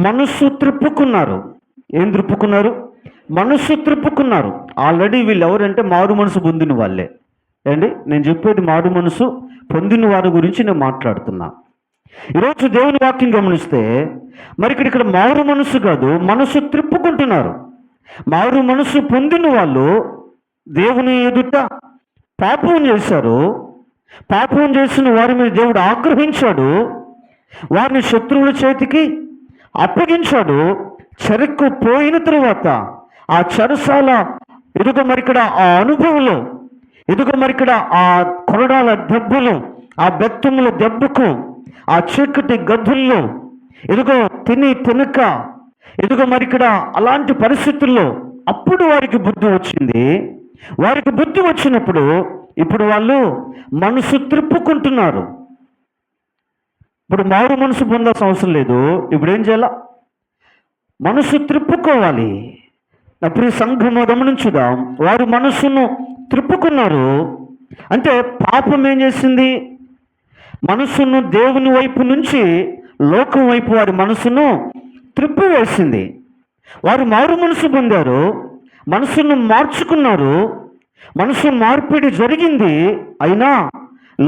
A: మనస్సు త్రిప్పుకున్నారు. ఏం త్రిప్పుకున్నారు? మనస్సు త్రిప్పుకున్నారు. ఆల్రెడీ వీళ్ళు ఎవరంటే మారు మనసు పొందిన వాళ్ళే. ఏంటి నేను చెప్పేది? మారు మనసు పొందిన వారి గురించి నేను మాట్లాడుతున్నా. ఈరోజు దేవుని వాక్యం గమనిస్తే మరి ఇక్కడ మారు మనసు కాదు, మనసు త్రిప్పుకుంటున్నారు. మారు మనసు పొందిన వాళ్ళు దేవుని ఎదుట పాపం చేశారు. పాపం చేసిన వారి మీద దేవుడు ఆగ్రహించాడు. వారిని శత్రువుల చేతికి అప్పగించాడు. చెరకు పోయిన తరువాత ఆ చెరసాల ఎదుగ మరికడ ఆ అనుభవంలో, ఎదుగ మరికడ ఆ కొరడాల దెబ్బలు, ఆ బెత్తముల దెబ్బకు, ఆ చీకటి గదుల్లో ఎదుగో తినక ఎదుగ మరికడ అలాంటి పరిస్థితుల్లో అప్పుడు వారికి బుద్ధి వచ్చింది. వారికి బుద్ధి వచ్చినప్పుడు ఇప్పుడు వాళ్ళు మనసు త్రిప్పుకుంటున్నారు. ఇప్పుడు మారు మనసు పొందాల్సిన అవసరం లేదు. ఇప్పుడు ఏం చేయాల? మనసు త్రిప్పుకోవాలి. నా ప్రియ సంఘము గమనించుదాం. వారు మనసును త్రిప్పుకున్నారు. అంటే పాపం ఏం చేసింది? మనసును దేవుని వైపు నుంచి లోకం వైపు వారి మనసును త్రిప్పివేసింది. వారు మారు మనసు పొందారు, మనసును మార్చుకున్నారు, మనసు మార్పిడి జరిగింది. అయినా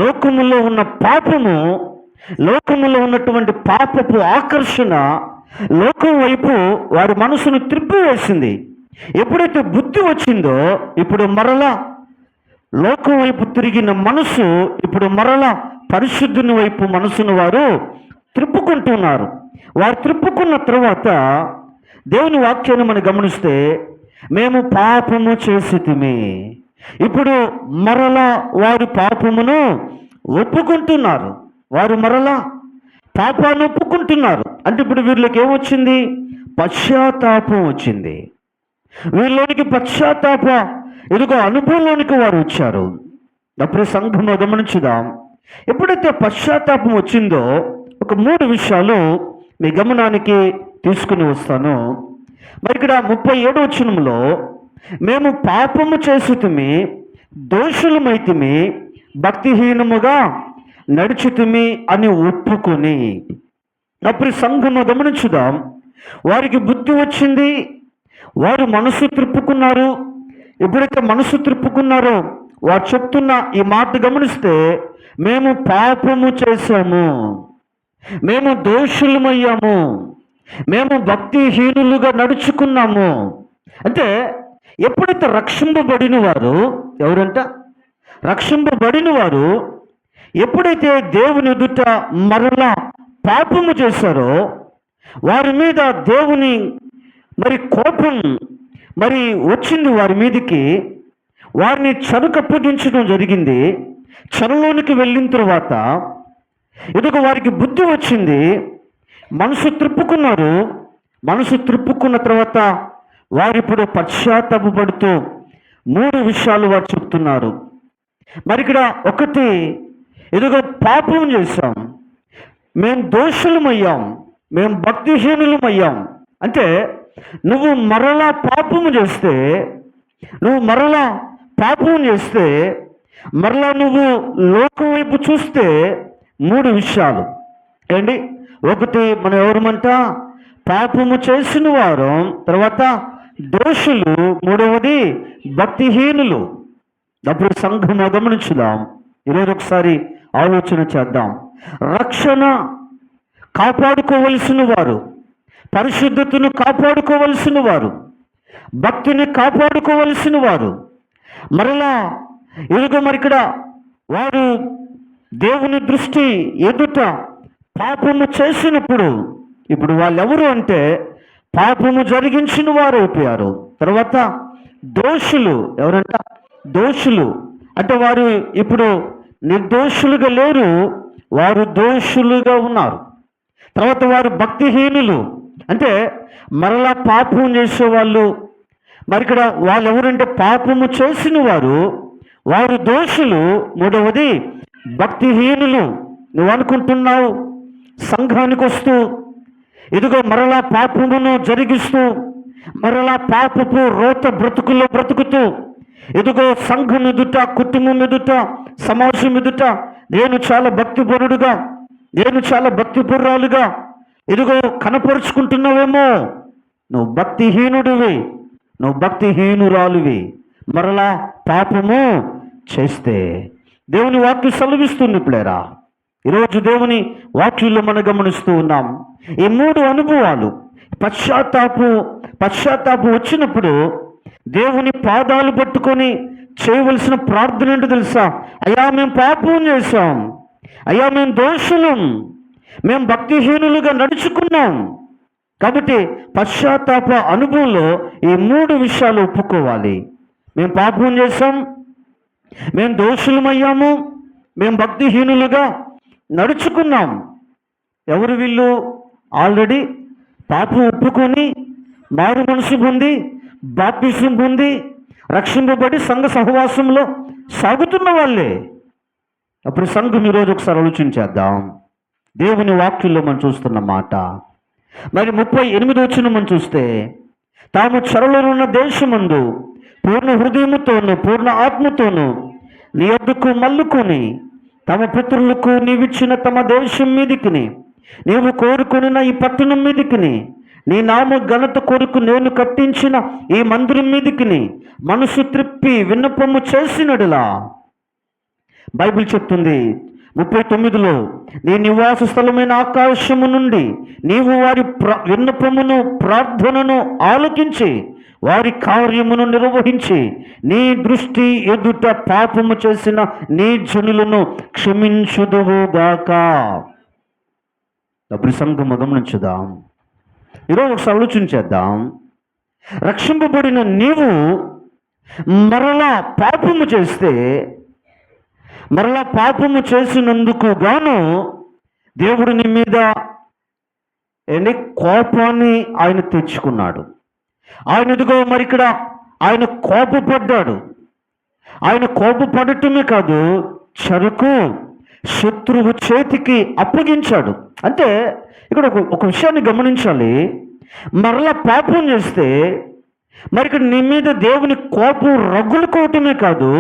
A: లోకములో ఉన్న పాపము, లోకములో ఉన్నటువంటి పాపపు ఆకర్షణ లోకం వైపు వారి మనసును త్రిప్పివేసింది. ఎప్పుడైతే బుద్ధి వచ్చిందో ఇప్పుడు మరలా లోకం వైపు తిరిగిన మనసు ఇప్పుడు మరలా పరిశుద్ధుని వైపు మనసును వారు త్రిప్పుకుంటున్నారు. వారు త్రిప్పుకున్న తర్వాత దేవుని వాక్యాన్ని మనం గమనిస్తే, మేము పాపము చేసితిమి. ఇప్పుడు మరలా వారు పాపమును ఒప్పుకుంటున్నారు. వారు మరలా పాపాన్ని ఒప్పుకుంటున్నారు. అంటే ఇప్పుడు వీళ్ళకి ఏమొచ్చింది? పశ్చాత్తాపం వచ్చింది. వీళ్ళలోనికి పశ్చాత్తాప ఎదుగో అనుభవంలోనికి వారు వచ్చారు. అప్పుడు సంఘంలో గమనించుదాం. ఎప్పుడైతే పశ్చాత్తాపం వచ్చిందో ఒక 3 విషయాలు మీ గమనానికి తీసుకుని వస్తాను. మరి ఇక్కడ 37వ వచనంలో, మేము పాపము చేసితిమి, దోషులమైతిమి, భక్తిహీనముగా నడిచితిమి అని ఒప్పుకొని. అప్పుడు సంఘము గమనించుదాం. వారికి బుద్ధి వచ్చింది, వారు మనసు త్రిప్పుకున్నారు. ఎప్పుడైతే మనసు త్రిప్పుకున్నారో వారు చెప్తున్న ఈ మాట గమనిస్తే, మేము పాపము చేశాము, మేము దోషులమయ్యాము, మేము భక్తిహీనులుగా నడుచుకున్నాము. అంటే ఎప్పుడైతే రక్షింపబడిన వారు, ఎవరంట? రక్షింపబడిన వారు ఎప్పుడైతే దేవుని ఎదుట మరలా పాపము చేశారో వారి మీద దేవుని మరి కోపం మరి వచ్చింది వారి మీదకి. వారిని చెరకు అప్పగించడం జరిగింది. చెరలోనికి వెళ్ళిన తర్వాత ఎదుగు వారికి బుద్ధి వచ్చింది, మనసు త్రిప్పుకున్నారు. మనసు త్రిప్పుకున్న తర్వాత వారిప్పుడు పశ్చాత్తాపపడుతూ 3 విషయాలు వారు చెప్తున్నారు. మరి ఇక్కడ ఒకటి, ఎదుగో పాపం చేశాం, మేము దోషులమయ్యాం, మేము భక్తిహీనులమయ్యాం. అంటే నువ్వు మరలా పాపము చేస్తే, మరలా నువ్వు లోకం వైపు చూస్తే 3 విషయాలు ఏంటి? ఒకటి, మనం ఎవరమంట? పాపము చేసిన వారు. తర్వాత దోషులు. మూడవది భక్తిహీనులు. అప్పుడు సంఘం గమనించుదాం. ఈరోజు ఒకసారి ఆలోచన చేద్దాం. రక్షణ కాపాడుకోవలసిన వారు, పరిశుద్ధతను కాపాడుకోవలసిన వారు, భక్తిని కాపాడుకోవలసిన వారు, మరలా ఇదిగో మరి ఇక్కడ వారు దేవుని దృష్టి ఎదుట పాపము చేసినప్పుడు ఇప్పుడు వాళ్ళెవరు అంటే పాపము జరిగించిన వారు అయిపోయారు. తర్వాత దోషులు. ఎవరంట? దోషులు. అంటే వారు ఇప్పుడు నిర్దోషులుగా లేరు, వారు దోషులుగా ఉన్నారు. తర్వాత వారు భక్తిహీనులు. అంటే మరలా పాపం చేసేవాళ్ళు. మరి ఇక్కడ వాళ్ళు ఎవరంటే పాపము చేసిన వారు, వారు దోషులు. మూడవది భక్తిహీనులు. నువ్వు అనుకుంటున్నావు సంఘానికి వస్తూ ఇదిగో మరలా పాపమును జరిగిస్తూ, మరలా పాపపు రోత బ్రతుకుల్లో బ్రతుకుతూ, ఇదిగో సంఘం ఎదుట, కుటుంబం ఎదుట, సమాజం ఎదుట నేను చాలా భక్తిపరుడుగా, నేను చాలా భక్తిపరురాలుగా ఇదిగో కనపరుచుకుంటున్నావేమో. నువ్వు భక్తిహీనుడివి, నువ్వు భక్తిహీనురాలువి. మరలా పాపము చేస్తే దేవుని వాక్యం సెలవిస్తుంది. ఇప్పుడేరా ఈరోజు దేవుని వాక్యంలో మనం గమనిస్తూ ఉన్నాం ఈ 3 అనుభవాలు. పశ్చాత్తాపం వచ్చినప్పుడు దేవుని పాదాలు పట్టుకొని చేయవలసిన ప్రార్థన ఏంటో తెలుసా? అయ్యా మేము పాపం చేశాం, అయ్యా మేము దోషులం, మేము భక్తిహీనులుగా నడుచుకున్నాం. కాబట్టి పశ్చాత్తాప అనుభవంలో ఈ 3 విషయాలు ఒప్పుకోవాలి. మేము పాపం చేశాం, మేము దోషులమయ్యాము, మేము భక్తిహీనులుగా నడుచుకున్నాం. ఎవరు వీళ్ళు? ఆల్రెడీ పాపం ఒప్పుకొని మారు మనసు పొంది బాప్తిసం పొంది రక్షింపబడి సంఘ సహవాసంలో సాగుతున్న వాళ్ళే. అప్పుడు సంఘం ఈరోజు ఒకసారి ఆలోచించేద్దాం. దేవుని వాక్యంలో మనం చూస్తున్న మాట. మరి 38వ వచనం మనం చూస్తే, తాము చెరలోనున్న దేశమందు పూర్ణ హృదయముతోను పూర్ణ ఆత్మతోను నీ యొద్దకు మల్లుకొని తమ పితరులకు నీవిచ్చిన తమ దేశం మీదికిని, నీవు కోరుకున్న ఈ పట్టణం మీదికిని, నీ నామ ఘనత కొరకు నేను కట్టించిన ఈ మందిరం మీదికిని మనసు త్రిప్పి విన్నపము చేసినడులా. బైబిల్ చెప్తుంది 39లో, నీ నివాస స్థలమైన ఆకాశము నుండి నీవు వారి విన్నపమును ప్రార్థనను ఆలకించి వారి కార్యమును నిర్వహించి నీ దృష్టి ఎదుట పాపము చేసిన నీ జనులను క్షమించుదువుగాక. అప్పుడు సంఘము గమనించుదాం. ఈరోజు ఒకసారి ఆలోచించేద్దాం. రక్షింపబడిన నీవు మరలా పాపము చేస్తే, మరలా పాపము చేసినందుకు గాను దేవుడు నీ మీద కోపాన్ని ఆయన తెచ్చుకున్నాడు. ఆయన ఇదిగో మరి ఇక్కడ ఆయన కోపపడ్డాడు. ఆయన కోపపడటమే కాదు, చెరకు శత్రువు చేతికి అప్పగించాడు. అంటే ఇక్కడ ఒక విషయాన్ని గమనించాలి. మరలా పాపం చేస్తే మరి ఇక్కడ నీ మీద దేవుని కోపం రగులుకోవటమే కాదు,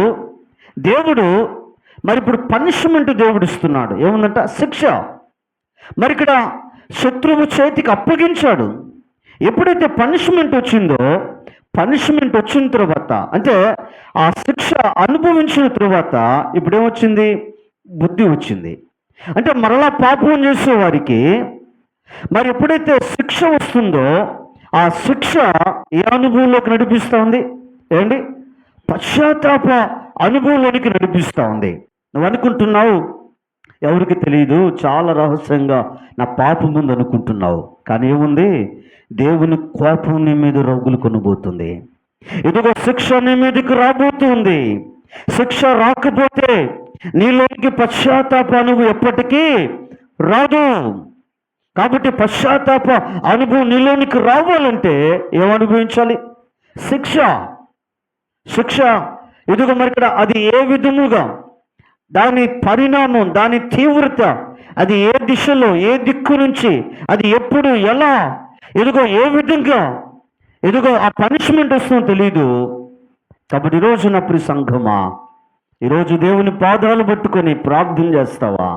A: దేవుడు మరి ఇప్పుడు పనిష్మెంట్ దేవుడు ఇస్తున్నాడు. ఏముందంట? శిక్ష. మరి ఇక్కడ శత్రువు చేతికి అప్పగించాడు. ఎప్పుడైతే పనిష్మెంట్ వచ్చిందో, పనిష్మెంట్ వచ్చిన తర్వాత అంటే ఆ శిక్ష అనుభవించిన తర్వాత ఇప్పుడు ఏమొచ్చింది? బుద్ధి వచ్చింది. అంటే మరలా పాపం చేసే వారికి మరి ఎప్పుడైతే శిక్ష వస్తుందో ఆ శిక్ష ఏ అనుభవంలోకి నడిపిస్తూ ఉంది? ఏంటి? పశ్చాత్తాప అనుభవంలోనికి నడిపిస్తూ ఉంది. నువ్వు అనుకుంటున్నావు ఎవరికి తెలియదు, చాలా రహస్యంగా నా పాపం ఉంది అనుకుంటున్నావు. కానీ ఏముంది? దేవుని కోపం నీ మీద రగులు కొనబోతుంది. ఇదిగో శిక్ష నీ మీదకి రాబోతుంది. శిక్ష రాకపోతే నీలోనికి పశ్చాత్తాప అనుభవం ఎప్పటికీ రాదు. కాబట్టి పశ్చాత్తాప అనుభవం నీలోనికి రావాలంటే ఏమనుభవించాలి? శిక్ష. శిక్ష ఇదిగో మరి ఇక్కడ అది ఏ విధముగా, దాని పరిణామం, దాని తీవ్రత, అది ఏ దిశలో, ఏ దిక్కు నుంచి, అది ఎప్పుడు, ఎలా, ఇదిగో ఏ విధంగా ఇదిగో ఆ పనిష్మెంట్ వస్తుందో తెలీదు. కాబట్టి ఈరోజు నా ప్రియ సంఘమా, ఈరోజు దేవుని పాదాలు పట్టుకొని ప్రార్థన చేస్తావా?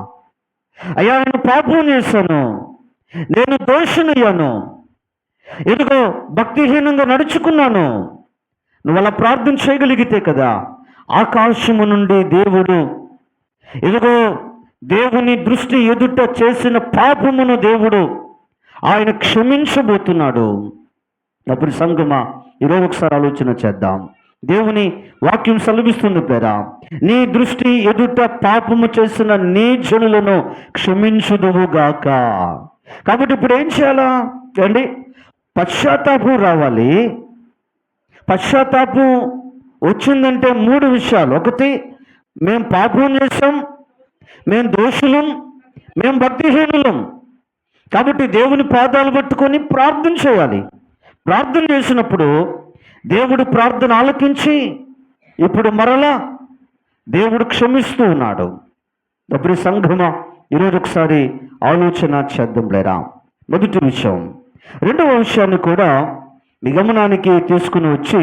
A: అయ్యా నేను పాపం చేశాను, నేను దోషునయ్యాను, ఇదిగో భక్తిహీనంగా నడుచుకున్నాను. నువ్వు అలా ప్రార్థన చేయగలిగితే కదా ఆకాశము నుండి దేవుడు ఇదిగో దేవుని దృష్టి ఎదుట చేసిన పాపమును దేవుడు ఆయన క్షమించబోతున్నాడు. అప్పుడు సంగమా, ఈరోజు ఒకసారి ఆలోచన చేద్దాం. దేవుని వాక్యం సెలవిస్తుంది పేరా, నీ దృష్టి ఎదుట పాపము చేసిన నీ జనులను క్షమించుదువుగాక. కాబట్టి ఇప్పుడు ఏం చేయాలా అండి? పశ్చాత్తాపం రావాలి. పశ్చాత్తాపం వచ్చిందంటే 3 విషయాలు. ఒకటి, మేము పాపం చేసాం, మేము దోషులం, మేము భక్తిహీనులం. కాబట్టి దేవుని పాదాలు పట్టుకొని ప్రార్థన చేయాలి. ప్రార్థన చేసినప్పుడు దేవుడు ప్రార్థన ఆలకించి ఇప్పుడు మరలా దేవుడు క్షమిస్తూ ఉన్నాడు. అప్పుడు సంఘమా, ఈరోజు ఒకసారి ఆలోచన చేద్దాం లేరా. మొదటి విషయం. రెండవ విషయాన్ని కూడా మీ గమనానికి తీసుకుని వచ్చి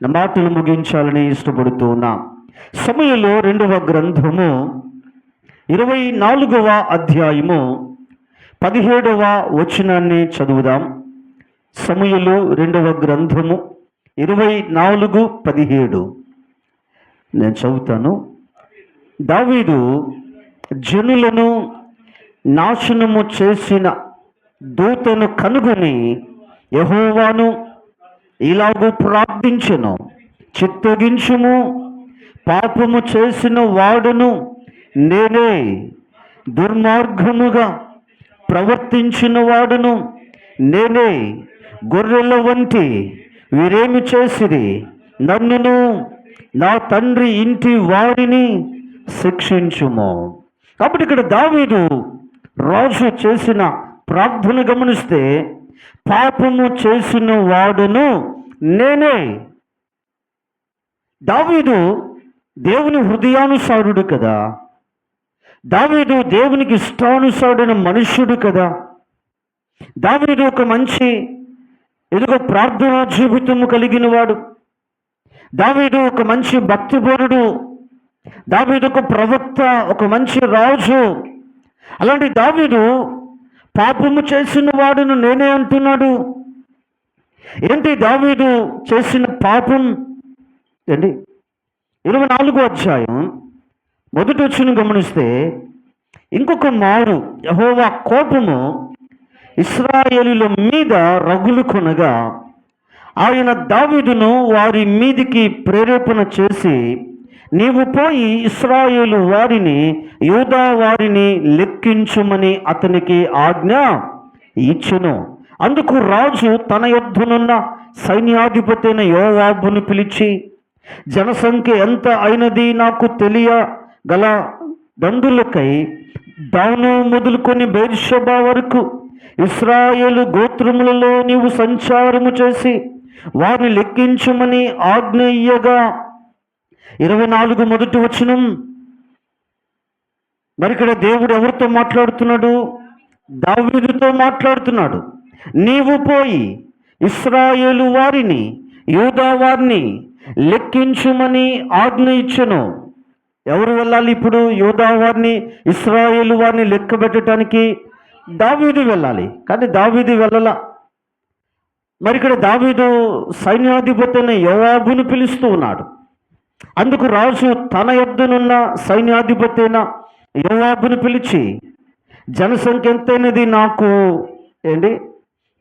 A: నా మాటలు ముగించాలని ఇష్టపడుతూ ఉన్నా. సమూయేలు 2వ గ్రంథము 24వ అధ్యాయము 17వ వచనాన్ని చదువుదాం. సమూయేలు 2వ గ్రంథము 24:17 నేను చదువుతాను. దావీదు జనులను నాశనము చేసిన దూతను కనుగొని యెహోవాను ఇలాగూ ప్రార్థించెను, చిత్తగించుము, పాపము చేసిన వాడును నేనే, దుర్మార్గముగా ప్రవర్తించిన వాడును నేనే, గొర్రెల వంటి వీరేమి చేసిరి, నన్నును నా తండ్రి ఇంటి వారిని శిక్షించుము. కాబట్టి ఇక్కడ దావీదు రాజు చేసిన ప్రార్థన గమనిస్తే, పాపము చేసిన వాడును నేనే. దావీదు దేవుని హృదయానుసారుడు కదా, దావీదు దేవునికి ఇష్టానుసారుడైన మనుష్యుడు కదా. దావీదు ఒక మంచి ప్రార్థనా జీవితము కలిగిన వాడు. దావీదు ఒక మంచి భక్తిపరుడు. దావీదు ఒక ప్రవక్త, ఒక మంచి రాజు. అలాంటి దావీదు పాపము చేసిన వాడును నేనే అంటున్నాడు. ఏంటి దావీదు చేసిన పాపం? ఏంటి 24వ అధ్యాయం 1వ వచనం గమనిస్తే, ఇంకొక మారు యెహోవా కోపము ఇశ్రాయేలీయుల మీద రగులు కొనగా ఆయన దావీదును వారి మీదికి ప్రేరేపణ చేసి, నీవు పోయి ఇశ్రాయేలు వారిని యూదా వారిని లెక్కించుమని అతనికి ఆజ్ఞ ఇచ్చెను. అందుకు రాజు తన యొద్దనున్న సైన్యాధిపతి అయిన యోవాబును పిలిచి, జనసంఖ్య ఎంత అయినది నాకు తెలియగల దండులకై దాను మొదలుకొని బెర్షెబా వరకు ఇశ్రాయేలు గోత్రములలో నీవు సంచారము చేసి వారిని లెక్కించుమని ఆజ్ఞ ఇయ్యగా 24 మొదటి వచనం. మరి ఇక్కడ దేవుడు ఎవరితో మాట్లాడుతున్నాడు? దావీదుతో మాట్లాడుతున్నాడు. నీవు పోయి ఇశ్రాయేలు వారిని యూదా వారిని లెక్కించుమని ఆజ్ఞ ఇచ్చెను. ఎవరు వెళ్ళాలి ఇప్పుడు? యూదా వారిని ఇశ్రాయేలు వారిని లెక్క పెట్టడానికి దావీదు వెళ్ళాలి. కానీ దావీదు వెళ్ళలా. మరి ఇక్కడ దావీదు సైన్యాధిపతి అయిన యోవాబును పిలుస్తూ ఉన్నాడు. అందుకు రాజు తన యొద్దనున్న సైన్యాధిపతి అయిన యోవాబును పిలిచి, జనసంఖ్య ఎంతైనది నాకు ఏంటి?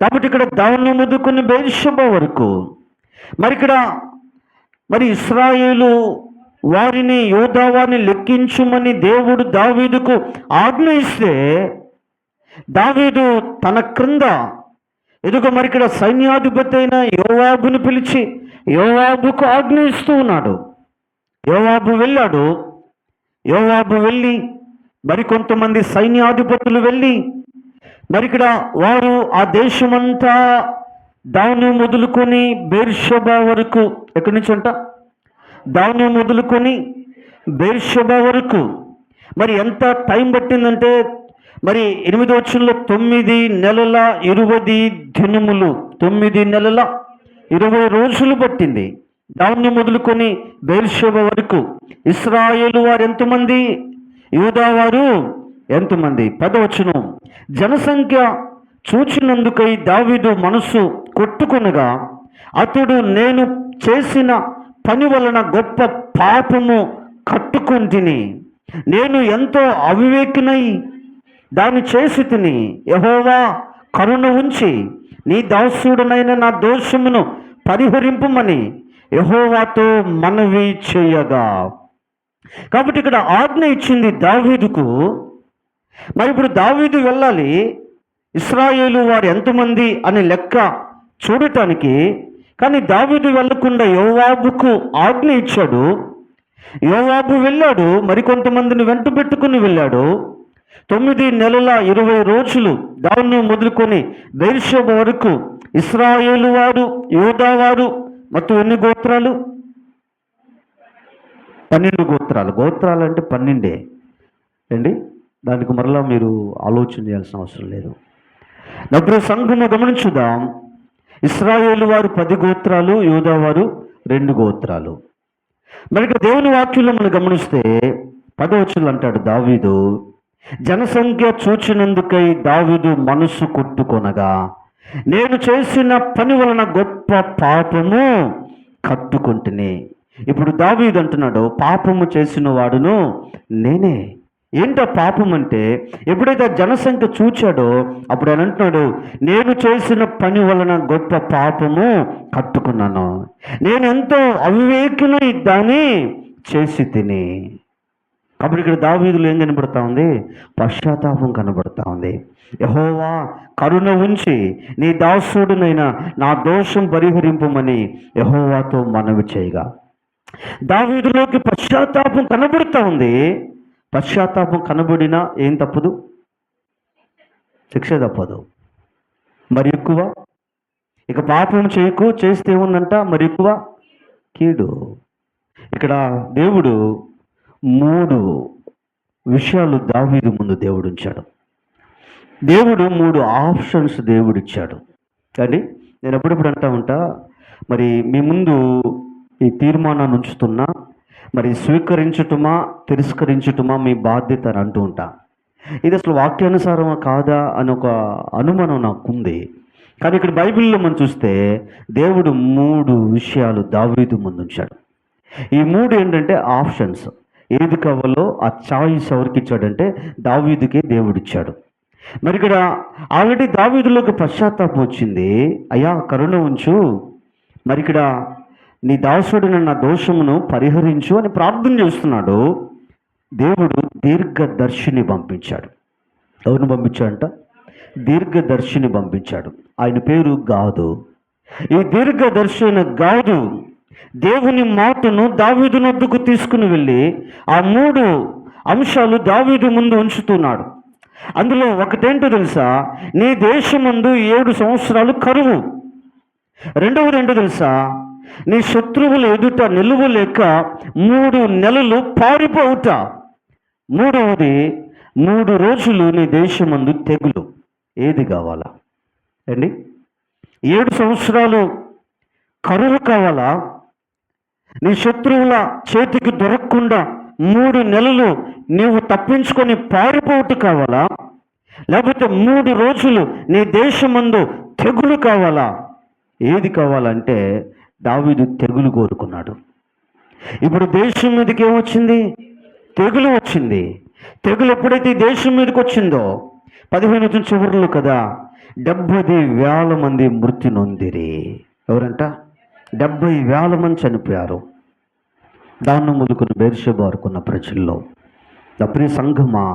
A: కాబట్టి ఇక్కడ దాను మొదలుకొని బెర్షెబా వరకు మరి ఇశ్రాయేలు వారిని యూదా వారిని లెక్కించుమని దేవుడు దావీదుకు ఆజ్ఞ ఇస్తే, దావీదు తన క్రింద మరి ఇక్కడ సైన్యాధిపతి అయిన యోవాబును పిలిచి యోవాబుకు ఆజ్ఞ ఇస్తూ ఉన్నాడు. యోవాబు వెళ్ళాడు. యోవాబు వెళ్ళి మరికొంతమంది సైన్యాధిపతులు వెళ్ళి ఇక్కడ వారు ఆ దేశమంతా దాను మొదలుకొని బెర్షెబా వరకు, ఎక్కడి నుంచి అంట? దాను మొదలుకొని బెర్షెబా వరకు మరి ఎంత టైం పట్టిందంటే, మరి 8వ వచనంలో 9 నెలల 20 దినములు, 9 నెలల 20 రోజులు పట్టింది దాన్ని మొదలుకొని బెర్షెబా వరకు. ఇశ్రాయేలు వారు ఎంతమంది? యూదా వారు ఎంతమంది? 10వ వచనం. జనసంఖ్య చూచినందుకై దావీదు మనస్సు కొట్టుకొనగా అతడు, నేను చేసిన పని వలన గొప్ప పాపము కట్టుకొంటిని, నేను ఎంతో అవివేకినై దాన్ని చేసి తిని, యెహోవా కరుణ ఉంచి నీ దాసుడనైన నా దోషమును పరిహరింపుమని యెహోవాతో మనవి చేయగా. కాబట్టి ఇక్కడ ఆజ్ఞ ఇచ్చింది దావీదుకు. మరి ఇప్పుడు దావీదు వెళ్ళాలి ఇశ్రాయేలు వారు ఎంతమంది అని లెక్క చూడటానికి. కానీ దావీదు వెళ్ళకుండా యోవాబుకు ఆజ్ఞ ఇచ్చాడు. యోవాబు వెళ్ళాడు, మరికొంతమందిని వెంట పెట్టుకుని వెళ్ళాడు. 9 నెలల 20 రోజులు దాన్ని మొదలుకొని బెర్షెబ వరకు ఇశ్రాయేలు వారు, యూదా వారు మొత్తం ఎన్ని గోత్రాలు? 12 గోత్రాలు. గోత్రాలు అంటే 12 అండి. దానికి మరలా మీరు ఆలోచన చేయాల్సిన అవసరం లేదు. నప్పుడు సంఘము గమనించుదాం. ఇశ్రాయేలు వారు 10 గోత్రాలు, యూదా వారు 2 గోత్రాలు. మరి ఇక్కడ దేవుని వాక్యంలో మనం గమనిస్తే 10వ వచనంలో అంటాడు దావీదు, జనసంఖ్య చూచినందుకై దావీదు మనసు కొట్టుకొనగా నేను చేసిన పని వలన గొప్ప పాపము కట్టుకుంటుని. ఇప్పుడు దావీదు అంటున్నాడు, పాపము చేసిన వాడును నేనే. ఏంటో పాపం అంటే, ఎప్పుడైతే జనసంఖ్య చూచాడో అప్పుడు ఆయన అంటున్నాడు, నేను చేసిన పని వలన గొప్ప పాపము కట్టుకున్నాను, నేను ఎంతో అవివేకినై దాన్ని చేసి తిని. కాబట్టి ఇక్కడ దావీదులో ఏం కనబడతా ఉంది? పశ్చాత్తాపం కనబడతా ఉంది. యెహోవా కరుణ ఉంచి నీ దాసుడునైనా నా దోషం పరిహరింపమని యెహోవాతో మనవి చేయగా. దావీదులోకి పశ్చాత్తాపం కనబడుతూ ఉంది. పశ్చాత్తాపం కనబడినా ఏం తప్పదు? శిక్ష తప్పదు. మరి ఎక్కువ ఇక పాపం చేయకు, చేస్తే ఏముందంట? మరి ఎక్కువ కీడు. ఇక్కడ దేవుడు 3 విషయాలు దావీదు ముందు దేవుడు ఉంచాడు. దేవుడు 3 ఆప్షన్స్ దేవుడు ఇచ్చాడు. కానీ నేను ఎప్పుడెప్పుడు అంటా ఉంటా, మరి మీ ముందు ఈ తీర్మానాన్ని ఉంచుతున్నా, మరి స్వీకరించటమా తిరస్కరించటమా మీ బాధ్యత అని అంటూ ఉంటా. ఇది అసలు వాక్యానుసారమా కాదా అని ఒక అనుమానం నాకుంది. కానీ ఇక్కడ బైబిల్లో మనం చూస్తే దేవుడు 3 విషయాలు దావీదు ముందు ఉంచాడు. ఈ 3 ఏంటంటే ఆప్షన్స్. ఏది కావాలో ఆ చాయిస్ ఎవరికి ఇచ్చాడంటే దావీదుకే దేవుడిచ్చాడు. మరి ఇక్కడ ఆల్రెడీ దావీదులోకి పశ్చాత్తాపం వచ్చింది. అయ్యా కరుణ ఉంచు, మరి ఇక్కడ నీ దాసుడిని నా దోషమును పరిహరించు అని ప్రార్థన చేస్తున్నాడు. దేవుడు దీర్ఘదర్శిని పంపించాడు. ఎవరిని పంపించాడంట? దీర్ఘదర్శిని పంపించాడు. ఆయన పేరు గాదు. ఈ దీర్ఘదర్శిని గాదు దేవుని మాటను దావీదు వద్దకు తీసుకుని వెళ్ళి ఆ 3 అంశాలు దావీదు ముందు ఉంచుతున్నాడు. అందులో ఒకటేంటో తెలుసా? నీ దేశమందు 7 సంవత్సరాలు కరువు. రెండవది ఏంటో తెలుసా? నీ శత్రువుల ఎదుట నిలువలేక 3 నెలలు పారిపోవుట. మూడవది 3 రోజులు నీ దేశమందు తెగులు. ఏది కావాలా అండి? 7 సంవత్సరాలు కరువు కావాలా? నీ శత్రువుల చేతికి దొరకకుండా 3 నెలలు నీవు తప్పించుకొని పారిపోవటం కావాలా? లేకపోతే 3 రోజులు నీ దేశమందు తెగులు కావాలా? ఏది కావాలంటే దావీదు తెగులు కోరుకున్నాడు. ఇప్పుడు దేశం మీదకి ఏమొచ్చింది? తెగులు వచ్చింది. తెగులు ఎప్పుడైతే దేశం మీదకి వచ్చిందో 15 చివరిలో కదా 70,000 మంది మృతి నొందిరి. ఎవరంట? 70,000 మంది చనిపోయారు. దాన్ని మొదలుకొని బెర్షెబ వరకున్న ప్రజల్లో. ప్రియ సంఘమా,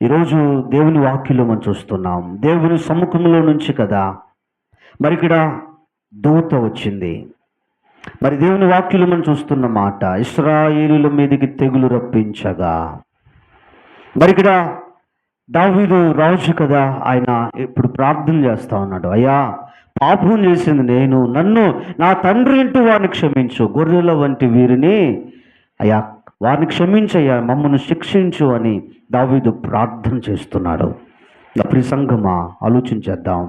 A: ఈరోజు దేవుని వాక్యంలో మనం చూస్తున్నాం. దేవుని సముఖంలో నుంచి కదా మరి ఇక్కడ దూత వచ్చింది. మరి దేవుని వాక్యంలో మనం చూస్తున్న మాట, ఇశ్రాయేలుల మీదకి తెగులు రప్పించగా. మరి ఇక్కడ దావీదు రాజు కదా, ఆయన ఇప్పుడు ప్రార్థన చేస్తా ఉన్నాడు. అయ్యా పాపం చేసింది నేను, నన్ను నా తండ్రి ఇంటూ వారిని క్షమించు, గొర్రెల వంటి వీరిని అయ్యా వారిని క్షమించయ్యా, మమ్మల్ని శిక్షించు అని దావీదు ప్రార్థన చేస్తున్నాడు. ప్రియ సంఘమా, ఆలోచించేద్దాం.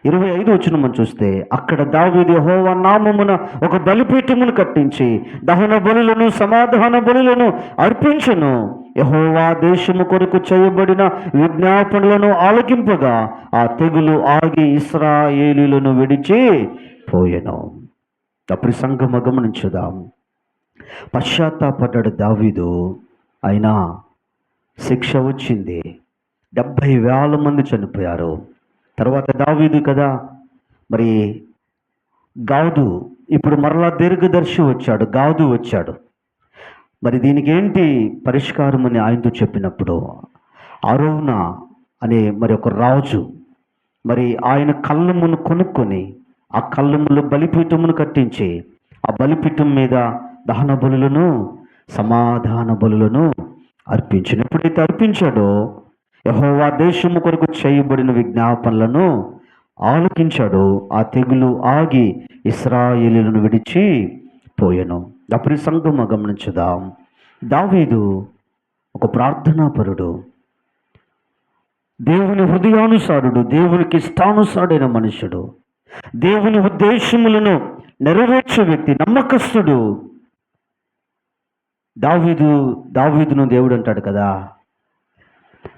A: 25 వచనం మనం చూస్తే, అక్కడ దావీదు యెహోవా నామమున ఒక బలిపీఠమును కట్టించి దహన బలులను సమాధాన బలులను అర్పించెను. యెహోవా దేశము కొరకు చేయబడిన విజ్ఞాపనలను ఆలకింపగా ఆ తెగులు ఆగి ఇశ్రాయేలీయులను విడిచి పోయెను. అప్పుడు సంఘము గమనించుదాం. పశ్చాత్తాపడ్డాడు దావీదు. అయినా శిక్ష వచ్చింది. 70,000 మంది చనిపోయారు. తర్వాత దావీదు కదా, మరి గాదు, ఇప్పుడు మరలా దీర్ఘదర్శి వచ్చాడు, గాదు వచ్చాడు. మరి దీనికి ఏంటి పరిష్కారం అని ఆయనతో చెప్పినప్పుడు, అరోనా అనే మరి ఒక రాజు, మరి ఆయన కళ్ళమును కొనుక్కొని ఆ కళ్ళములు బలిపీఠమును కట్టించి ఆ బలిపీఠం మీద దహన బలులను సమాధాన బలులను అర్పించాడు. ఎప్పుడైతే అర్పించాడో యెహోవా దేశము కొరకు చేయబడిన విజ్ఞాపనలను ఆలకించాడు. ఆ తెగులు ఆగి ఇశ్రాయేలీయులను విడిచి పోయెను. అప్పుడు సంగమ గమనించుదాం. దావీదు ఒక ప్రార్థనాపరుడు, దేవుని హృదయానుసారుడు, దేవునికి ఇష్టానుసారుడైన మనుషుడు, దేవుని ఉద్దేశములను నెరవేర్చే వ్యక్తి, నమ్మకస్తుడు. దావీదును దేవుడు అంటాడు కదా,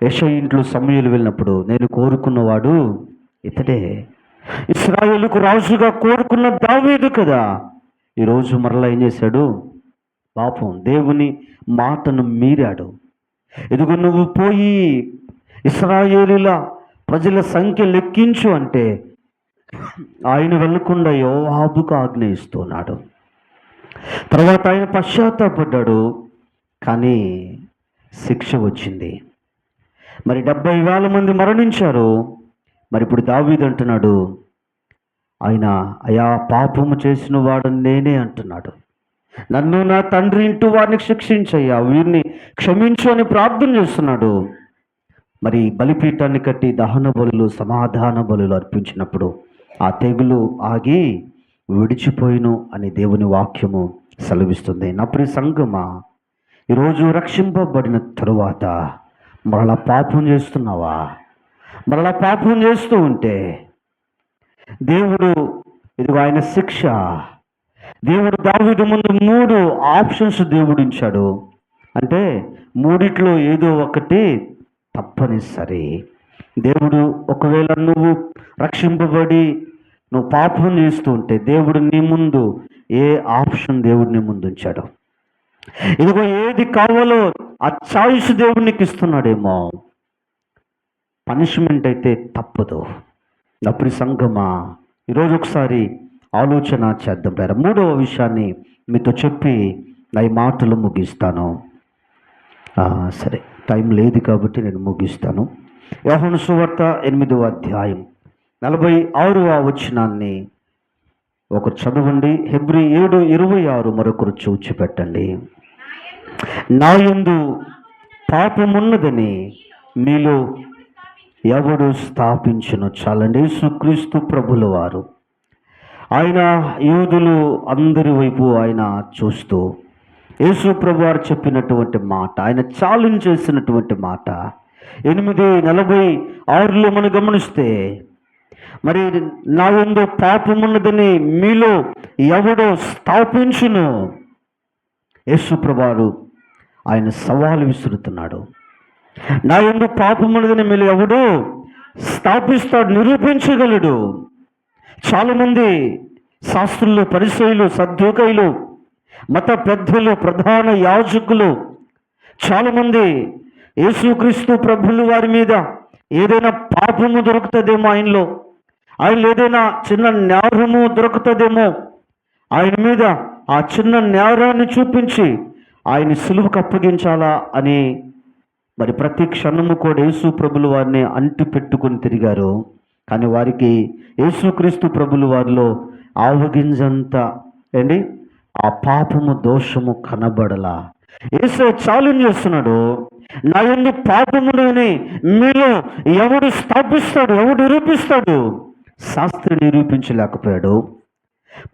A: యెషయా ఇంట్లో సమూయేలు వెళ్ళినప్పుడు, నేను కోరుకున్నవాడు ఇతడే, ఇశ్రాయేలుకు రాజుగా కోరుకున్న దావీదు కదా. ఈరోజు మరలా ఏం చేశాడు? పాపం దేవుని మాటను మీరాడు. ఎదుగు నువ్వు పోయి ఇశ్రాయేలుల ప్రజల సంఖ్య లెక్కించు అంటే ఆయన వెళ్ళకుండా యోవాబుకు ఆజ్ఞయిస్తున్నాడు. తర్వాత ఆయన పశ్చాత్తాపడ్డాడు, కానీ శిక్ష వచ్చింది. మరి 70,000 మంది మరణించారు. మరి ఇప్పుడు దావీదు అంటున్నాడు, ఆయన అయా పాపము చేసిన వాడు నేనే అంటున్నాడు. నన్ను నా తండ్రి ఇంటూ వారిని శిక్షించయ్యా, వీరిని క్షమించు అని ప్రార్థన చేస్తున్నాడు. మరి బలిపీఠాన్ని కట్టి దహన బలులు సమాధాన బలులు అర్పించినప్పుడు ఆ తెగులు ఆగి విడిచిపోయిను అని దేవుని వాక్యము సెలవిస్తుంది. నా ప్రియ సంగమా, ఈరోజు రక్షింపబడిన తరువాత మరలా పాపం చేస్తున్నావా? మరలా పాపం చేస్తూ ఉంటే దేవుడు, ఇదిగో ఆయన శిక్ష. దేవుడు దావీదు ముందు 3 ఆప్షన్స్ దేవుడు ఇచ్చాడు. అంటే మూడిట్లో ఏదో ఒకటి తప్పనిసరి. దేవుడు, ఒకవేళ నువ్వు రక్షింపబడి నువ్వు పాపం చేస్తూ ఉంటే దేవుడు నీ ముందు ఏ ఆప్షన్ దేవుడు నీ ముందు ఉంచాడు? ఇదిగో ఏది కావాలో ఆ చాయిస్ దేవుడికి ఇస్తున్నాడేమో. పనిష్మెంట్ అయితే తప్పదు. అప్పుడు సంగమా, ఈరోజు ఒకసారి ఆలోచన చేద్దాం. 3వ విషయాన్ని మీతో చెప్పి నా ఈ మాటలు ముగిస్తాను. సరే, టైం లేదు కాబట్టి నేను ముగిస్తాను. యోహాను సువార్త 8వ అధ్యాయం 46వ వచనాన్ని ఒకరు చదవండి. హెబ్రీ 7:26 మరొకరు చూచిపెట్టండి. నా యందు పాపమున్నదని మీలో ఎవడు స్థాపించును? చాలండి. యేసుక్రీస్తు ప్రభుల వారు, ఆయన యూదులు అందరి వైపు ఆయన చూస్తూ యేసు ప్రభు వారు చెప్పినటువంటి మాట, ఆయన ఛాలెంజ్ చేసినటువంటి మాట 8:46లో మనం గమనిస్తే, మరి నా యందు పాపమున్నదని మీలో ఎవడో స్థాపించును? యేసు ప్రభు వారు ఆయన సవాలు విసురుతున్నాడు. నా యందు పాపమున్నదని మీలో ఎవడో స్థాపిస్తాడు, నిరూపించగలడు. చాలామంది శాస్త్రులు, పరిసయ్యులు, సద్దూకయ్యులు, మత పెద్దలు, ప్రధాన యాజకులు చాలామంది యేసుక్రీస్తు ప్రభులు వారి మీద ఏదైనా పాపము దొరుకుతుందేమో, ఆయనలో ఏదైనా చిన్న నేరము దొరుకుతుందేమో, ఆయన మీద ఆ చిన్న నేరాన్ని చూపించి ఆయన సిలువకు అప్పగించాలా అని మరి ప్రతి క్షణము కూడా యేసు ప్రభులు వారిని అంటి పెట్టుకుని తిరిగారు. కానీ వారికి యేసుక్రీస్తు ప్రభులు వారిలో ఆవగింజంత ఆ పాపము దోషము కనబడలా. యేసు ఛాలెంజ్ చేస్తున్నాడు, నా యందు పాపములని మీలో ఎవడు స్థాపిస్తాడు, ఎవడు నిరూపిస్తాడు? శాస్త్రి నిరూపించలేకపోయాడు.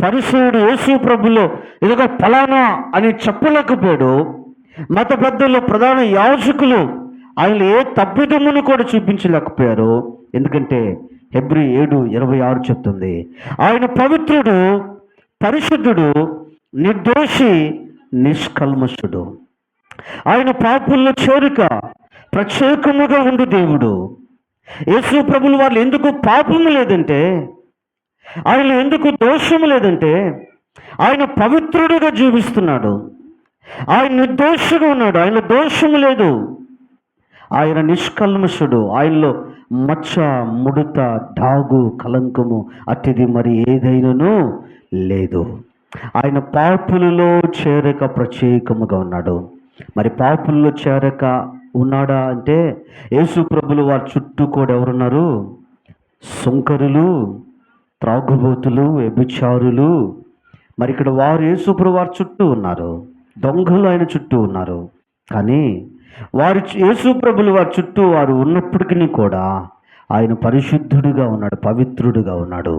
A: పరిసయ్యుడు యేసు ప్రభులో ఇదిగో ఫలానా అని చెప్పలేకపోయాడు. మత పెద్దలు, ప్రధాన యాజకులు ఆయన ఏ తప్పిదమును కూడా చూపించలేకపోయారు. ఎందుకంటే హెబ్రీ 7:26 చెప్తుంది, ఆయన పవిత్రుడు, పరిశుద్ధుడు, నిర్దోషి, నిష్కల్మషుడు. ఆయన పాపుల్లో చేరిక ప్రత్యేకముగా ఉండు దేవుడు. యేసు ప్రభులు వాళ్ళు ఎందుకు పాపము లేదంటే, ఆయన ఎందుకు దోషము లేదంటే, ఆయన పవిత్రుడుగా జీవిస్తున్నాడు. ఆయన నిర్దోషిగా ఉన్నాడు, ఆయన దోషము లేదు. ఆయన నిష్కల్మషుడు, ఆయనలో మచ్చ, ముడత, డాగు, కలంకము అట్టిది మరి ఏదైనాను లేదు. ఆయన పాపులలో చేరక ప్రత్యేకముగా ఉన్నాడు. మరి పాపుల్లో చేరక ఉన్నాడా అంటే యేసు ప్రభులు వారి చుట్టూ కూడా ఎవరున్నారు? సుంకరులు, త్రాగుబోతులు, వ్యభిచారులు. మరి ఇక్కడ వారు యేసు ప్రభు వారి చుట్టూ ఉన్నారు, దొంగలు ఆయన చుట్టూ ఉన్నారు. కానీ యేసు ప్రభులు వారి చుట్టూ వారు ఉన్నప్పటికీ కూడా ఆయన పరిశుద్ధుడిగా ఉన్నాడు, పవిత్రుడిగా ఉన్నాడు.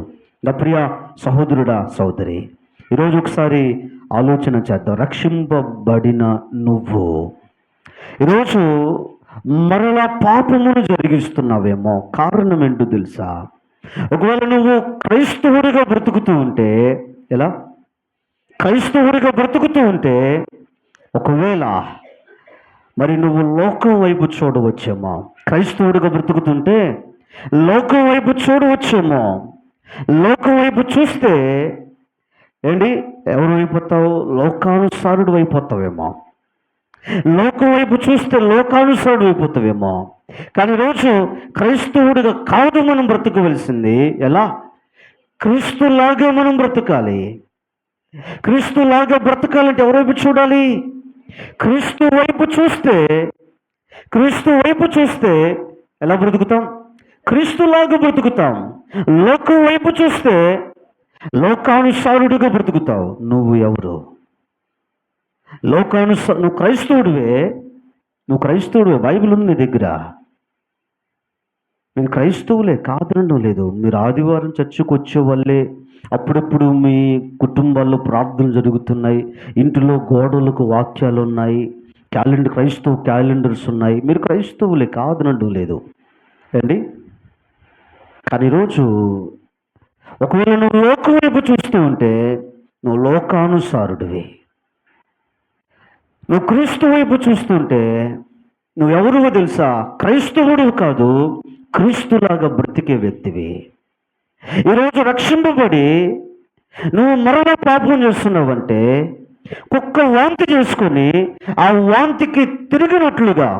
A: నా ప్రియ సహోదరుడా, సహోదరి, ఈరోజు ఒకసారి ఆలోచన చేద్దాం. రక్షింపబడిన నువ్వు ఈరోజు మరలా పాపమును జరిగిస్తున్నావేమో. కారణం ఏంటో తెలుసా? ఒకవేళ నువ్వు క్రైస్తవుడిగా బ్రతుకుతూ ఉంటే, ఎలా క్రైస్తవుడిగా బ్రతుకుతూ ఉంటే ఒకవేళ మరి నువ్వు లోకం వైపు చూడవచ్చేమో. క్రైస్తవుడిగా బ్రతుకుతుంటే లోకం వైపు చూడవచ్చేమో. లోకం వైపు చూస్తే ఏంటి, ఎవరు అయిపోతావు? లోకానుసారుడు అయిపోతావేమో. లోకం వైపు చూస్తే లోకానుసారుడు అయిపోతావేమో. కానీ రోజు క్రైస్తవుడిగా కాదు మనం బ్రతకవలసింది. ఎలా? క్రీస్తులాగా మనం బ్రతకాలి. క్రీస్తులాగా బ్రతకాలంటే ఎవరి వైపు చూడాలి? క్రీస్తు వైపు చూస్తే ఎలా బ్రతుకుతాం? క్రీస్తులాగా బ్రతుకుతాం. లోకం వైపు చూస్తే లోకానుసారుడిగా బ్రతుకుతావు. నువ్వు ఎవరు? నువ్వు క్రైస్తవుడివే. బైబిల్ ఉంది నీ దగ్గర. మీరు క్రైస్తవులే కాదనడం లేదు. మీరు ఆదివారం చర్చికి వచ్చే వాళ్ళే. అప్పుడప్పుడు మీ కుటుంబాల్లో ప్రార్థనలు జరుగుతున్నాయి, ఇంటిలో గోడలకు వాక్యాలు ఉన్నాయి, క్రైస్తవ క్యాలెండర్స్ ఉన్నాయి. మీరు క్రైస్తవులే కాదనడం లేదు అండి. కానీ ఈరోజు ఒకవేళ నువ్వు లోకం వైపు చూస్తూ ఉంటే నువ్వు లోకానుసారుడివి. నువ్వు క్రీస్తు వైపు చూస్తుంటే నువ్వెవరువో తెలుసా? క్రైస్తవుడు కాదు, క్రీస్తులాగా బ్రతికే వ్యక్తివి. ఈరోజు రక్షింపబడి నువ్వు మరణ పాపం చేస్తున్నావంటే కుక్క వాంతి చేసుకొని ఆ వాంతికి తిరిగినట్లుగా,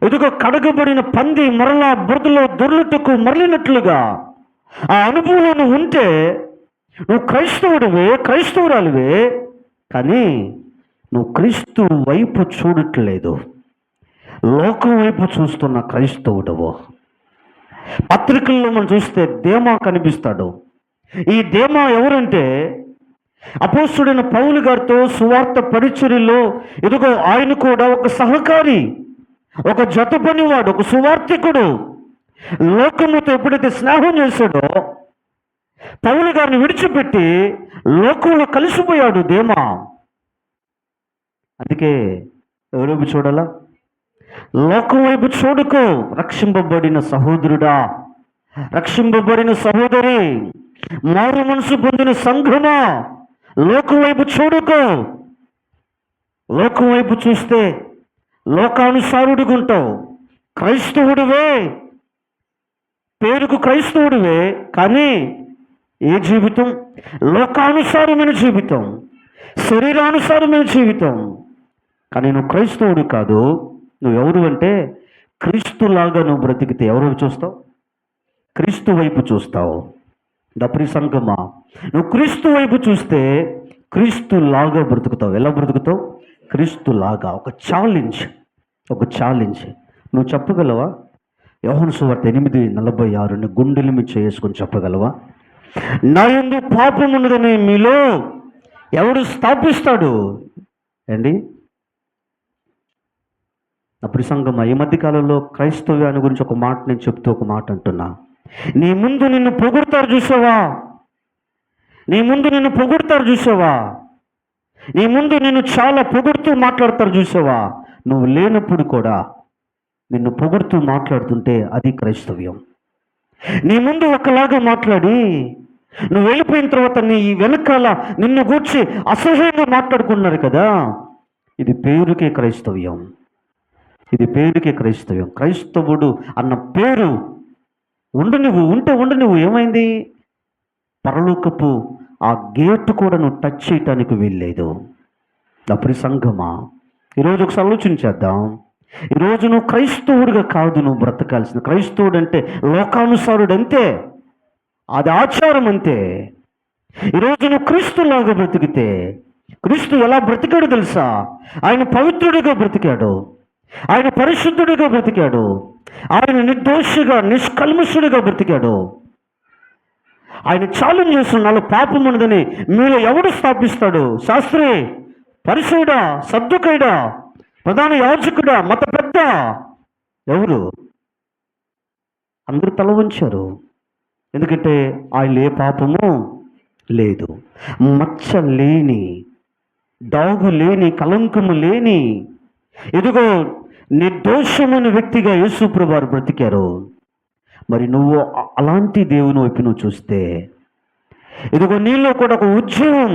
A: ఎదుగో కడగబడిన పంది మరలా బురదలో దొర్లుటకు మరలినట్లుగా ఆ అనుభవంలో నువ్వు ఉంటే నువ్వు క్రైస్తవురాలివే. కానీ నువ్వు క్రీస్తు వైపు చూడట్లేదు, లోకం వైపు చూస్తున్న క్రైస్తవుడవు. పత్రికల్లో మనం చూస్తే దేమా కనిపిస్తాడు. ఈ దేమా ఎవరంటే అపోస్తుడైన పౌలు గారితో సువార్త పరిచర్యలో ఎదుగో ఆయన కూడా ఒక సహకారి, ఒక జత పనివాడు, ఒక సువార్తికుడు. లోకముతో ఎప్పుడైతే స్నేహం చేశాడో పౌలు గారిని విడిచిపెట్టి లోకంలో కలిసిపోయాడు దేమా. అందుకే ఎవరైపు చూడాలా? లోకం వైపు చూడుకో. రక్షింపబడిన సహోదరుడా, రక్షింపబడిన సహోదరి, మారు మనసు పొందిన సంఘమా, లోకం వైపు చూడుకో. లోకం వైపు చూస్తే లోకానుసారుడిగా ఉంటావు. క్రైస్తవుడివే, పేరుకు క్రైస్తవుడివే, కానీ ఏ జీవితం? లోకానుసారమైన జీవితం, శరీరానుసారమైన జీవితం. కానీ నువ్వు క్రైస్తవుడు కాదు. నువ్వెవరు అంటే క్రీస్తులాగా నువ్వు బ్రతికితే ఎవరు చూస్తావు? క్రీస్తు వైపు చూస్తావు. డప్రి సంగమా, నువ్వు క్రీస్తు వైపు చూస్తే క్రీస్తులాగా బ్రతుకుతావు. ఎలా బ్రతుకుతావు? క్రీస్తులాగా. ఒక ఛాలెంజ్. నువ్వు చెప్పగలవా? యోహాను సువార్త 8:46 గుండెల మీద చేసుకొని చెప్పగలవా? నా యందు పాపం ఉన్నదని మీలో ఎవడు స్థాపిస్తాడు? ఏంటి అప్పుడు సంగమా, ఈ మధ్యకాలంలో క్రైస్తవ్యాన్ని గురించి ఒక మాట నేను చెప్తూ ఒక మాట అంటున్నా. నీ ముందు నిన్ను పొగుడతారు చూసావా? నీ ముందు నిన్ను చాలా పొగుడుతూ మాట్లాడతారు చూసావా? నువ్వు లేనప్పుడు కూడా నిన్ను పొగుడుతూ మాట్లాడుతుంటే అది క్రైస్తవ్యం. నీ ముందు ఒకలాగా మాట్లాడి నువ్వు వెళ్ళిపోయిన తర్వాత నీ వెనకాల నిన్ను గూర్చి అసహ్యంగా మాట్లాడుకున్నారు కదా, ఇది పేరుకే క్రైస్తవ్యం. క్రైస్తవుడు అన్న పేరు ఉండు నువ్వు ఏమైంది? పరలోకపు ఆ గేటు కూడా నువ్వు టచ్ చేయటానికి వీల్లేదు. నా ప్రియ సంఘమా, ఈరోజు ఒకసారి ఆలోచించేద్దాం. ఈరోజు నువ్వు క్రైస్తవుడిగా కాదు నువ్వు బ్రతకాల్సిన. క్రైస్తవుడు అంటే లోకానుసారుడు అంతే, అది ఆచారం అంతే. ఈరోజు నువ్వు క్రీస్తులాగా బ్రతికితే, క్రీస్తు ఎలా బ్రతికాడు తెలుసా? ఆయన పవిత్రుడిగా బ్రతికాడు, ఆయన పరిశుద్ధుడిగా బ్రతికాడు, ఆయన నిర్దోషిగా నిష్కల్మషుడిగా బ్రతికాడు. ఆయన ఛాలెంజ్ చేస్తున్నాడు, పాపం ఉన్నదని మీలో ఎవడు స్థాపిస్తాడు? శాస్త్రి, పరిశుద్ధుడా, సద్దుకైడా, ప్రధాన యాజకుడా, మత పెద్ద, ఎవరు? అందరూ తల వంచారు. ఎందుకంటే ఆయన ఏ పాపము లేదు, మచ్చ లేని, డాగు లేని, కలంకము లేని, ఇదిగో నిర్దోషమైన వ్యక్తిగా యేసుప్రభువు వారు బ్రతికారు. మరి నువ్వు అలాంటి దేవుని వైపు నువ్వు చూస్తే, ఇదిగో నీలో కూడా ఒక ఉద్యమం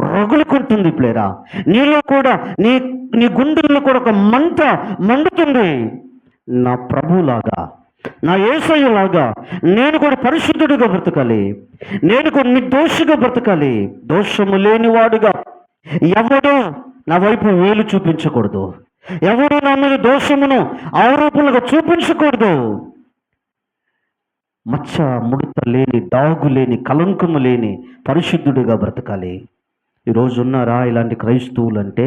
A: రగులుకుంటుంది ప్లేరా. నీలో కూడా నీ నీ గుండెల్లో కూడా ఒక మంట మండుతుంది. నా ప్రభులాగా, నా యేసయ్యలాగా నేను కూడా పరిశుద్ధుడిగా బ్రతకాలి, నేను కూడా నిర్దోషిగా బ్రతకాలి, దోషము లేనివాడుగా. ఎవడు నా వైపు వేలు చూపించకూడదు, ఎవడు నా మీద దోషమును ఆరోపణలుగా చూపించకూడదు. మచ్చ ముడత లేని, డాగు లేని, కలంకము లేని పరిశుద్ధుడిగా బ్రతకాలి. ఈరోజు ఉన్నారా ఇలాంటి క్రైస్తవులు? అంటే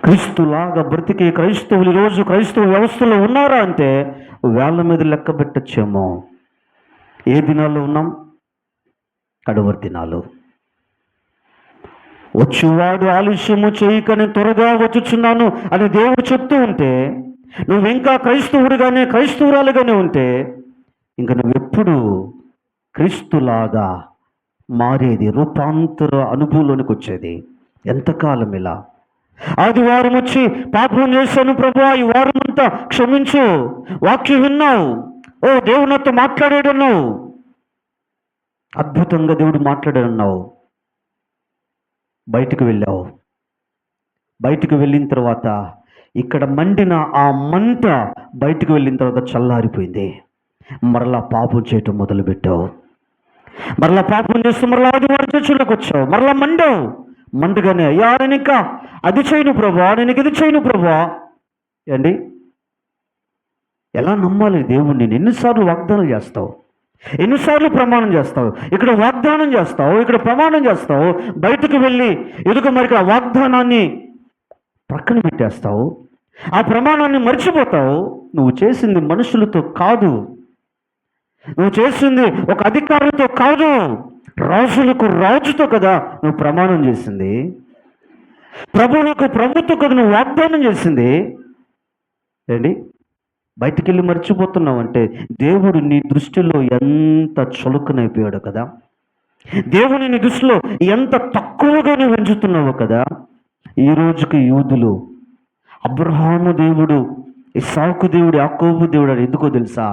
A: క్రీస్తులాగా బ్రతికే క్రైస్తవులు ఈరోజు క్రైస్తవ వ్యవస్థలో ఉన్నారా అంటే వేళ్ళ మీద లెక్క పెట్టచ్చేమో. ఏ దినాల్లో ఉన్నాం? కడవరి దినాలు. వచ్చువాడు ఆలస్యము చేయకని త్వరగా వచ్చుచున్నాను అని దేవుడు చెప్తూ ఉంటే, నువ్వు ఇంకా క్రైస్తవుడిగానే, క్రైస్తవురాలుగానే ఉంటే, ఇంకా నువ్వెప్పుడు క్రీస్తులాగా మారేది, రూపాంతర అనుభవంలోనికి వచ్చేది? ఎంతకాలం ఇలా? ఆదివారం వచ్చి పాపం చేశాను ప్రభువా, ఈ వారం అంతా క్షమించు, వాక్యం విన్నావు, ఓ దేవుడు నాతో మాట్లాడాడన్నావు, అద్భుతంగా దేవుడు మాట్లాడాడన్నావు, బయటకు వెళ్ళావు. బయటకు వెళ్ళిన తర్వాత ఇక్కడ మండిన ఆ మంట బయటకు వెళ్ళిన తర్వాత చల్లారిపోయింది. మరలా పాపం చేయటం మొదలుపెట్టావు. మరలా పాపం చేస్తూ మరలా ఆదివారం చర్చిలోకి వచ్చావు, మరలా మండావు. మండగానే అయ్యా నేను ఇంకా అది చేయను ప్రభా, నేను ఇది చేయను ప్రభా. ఏండి, ఎలా నమ్మాలి దేవుణ్ణి? ఎన్నిసార్లు వాగ్దానం చేస్తావు, ఎన్నిసార్లు ప్రమాణం చేస్తావు? ఇక్కడ వాగ్దానం చేస్తావు, ఇక్కడ ప్రమాణం చేస్తావు, బయటకు వెళ్ళి ఎదుగు మరి ఆ వాగ్దానాన్ని పక్కన పెట్టేస్తావు, ఆ ప్రమాణాన్ని మర్చిపోతావు. నువ్వు చేసింది మనుషులతో కాదు, నువ్వు చేసింది ఒక అధికారులతో కాదు, రాజులకు రాజుతో కదా నువ్వు ప్రమాణం చేసింది, ప్రభువులకు ప్రభుత్వం కదా నువ్వు వాగ్దానం చేసింది. ఏంటి, బయటికి వెళ్ళి మర్చిపోతున్నావు అంటే దేవుడు నీ దృష్టిలో ఎంత చులకనైపోయాడు కదా, దేవుని నీ దృష్టిలో ఎంత తక్కువగా నువ్వు ఎంచుతున్నావు కదా. ఈ రోజుకి యూదులు అబ్రహాము దేవుడు, ఇస్సాకు దేవుడు, యాకోబు దేవుడు అని ఎందుకో తెలుసా?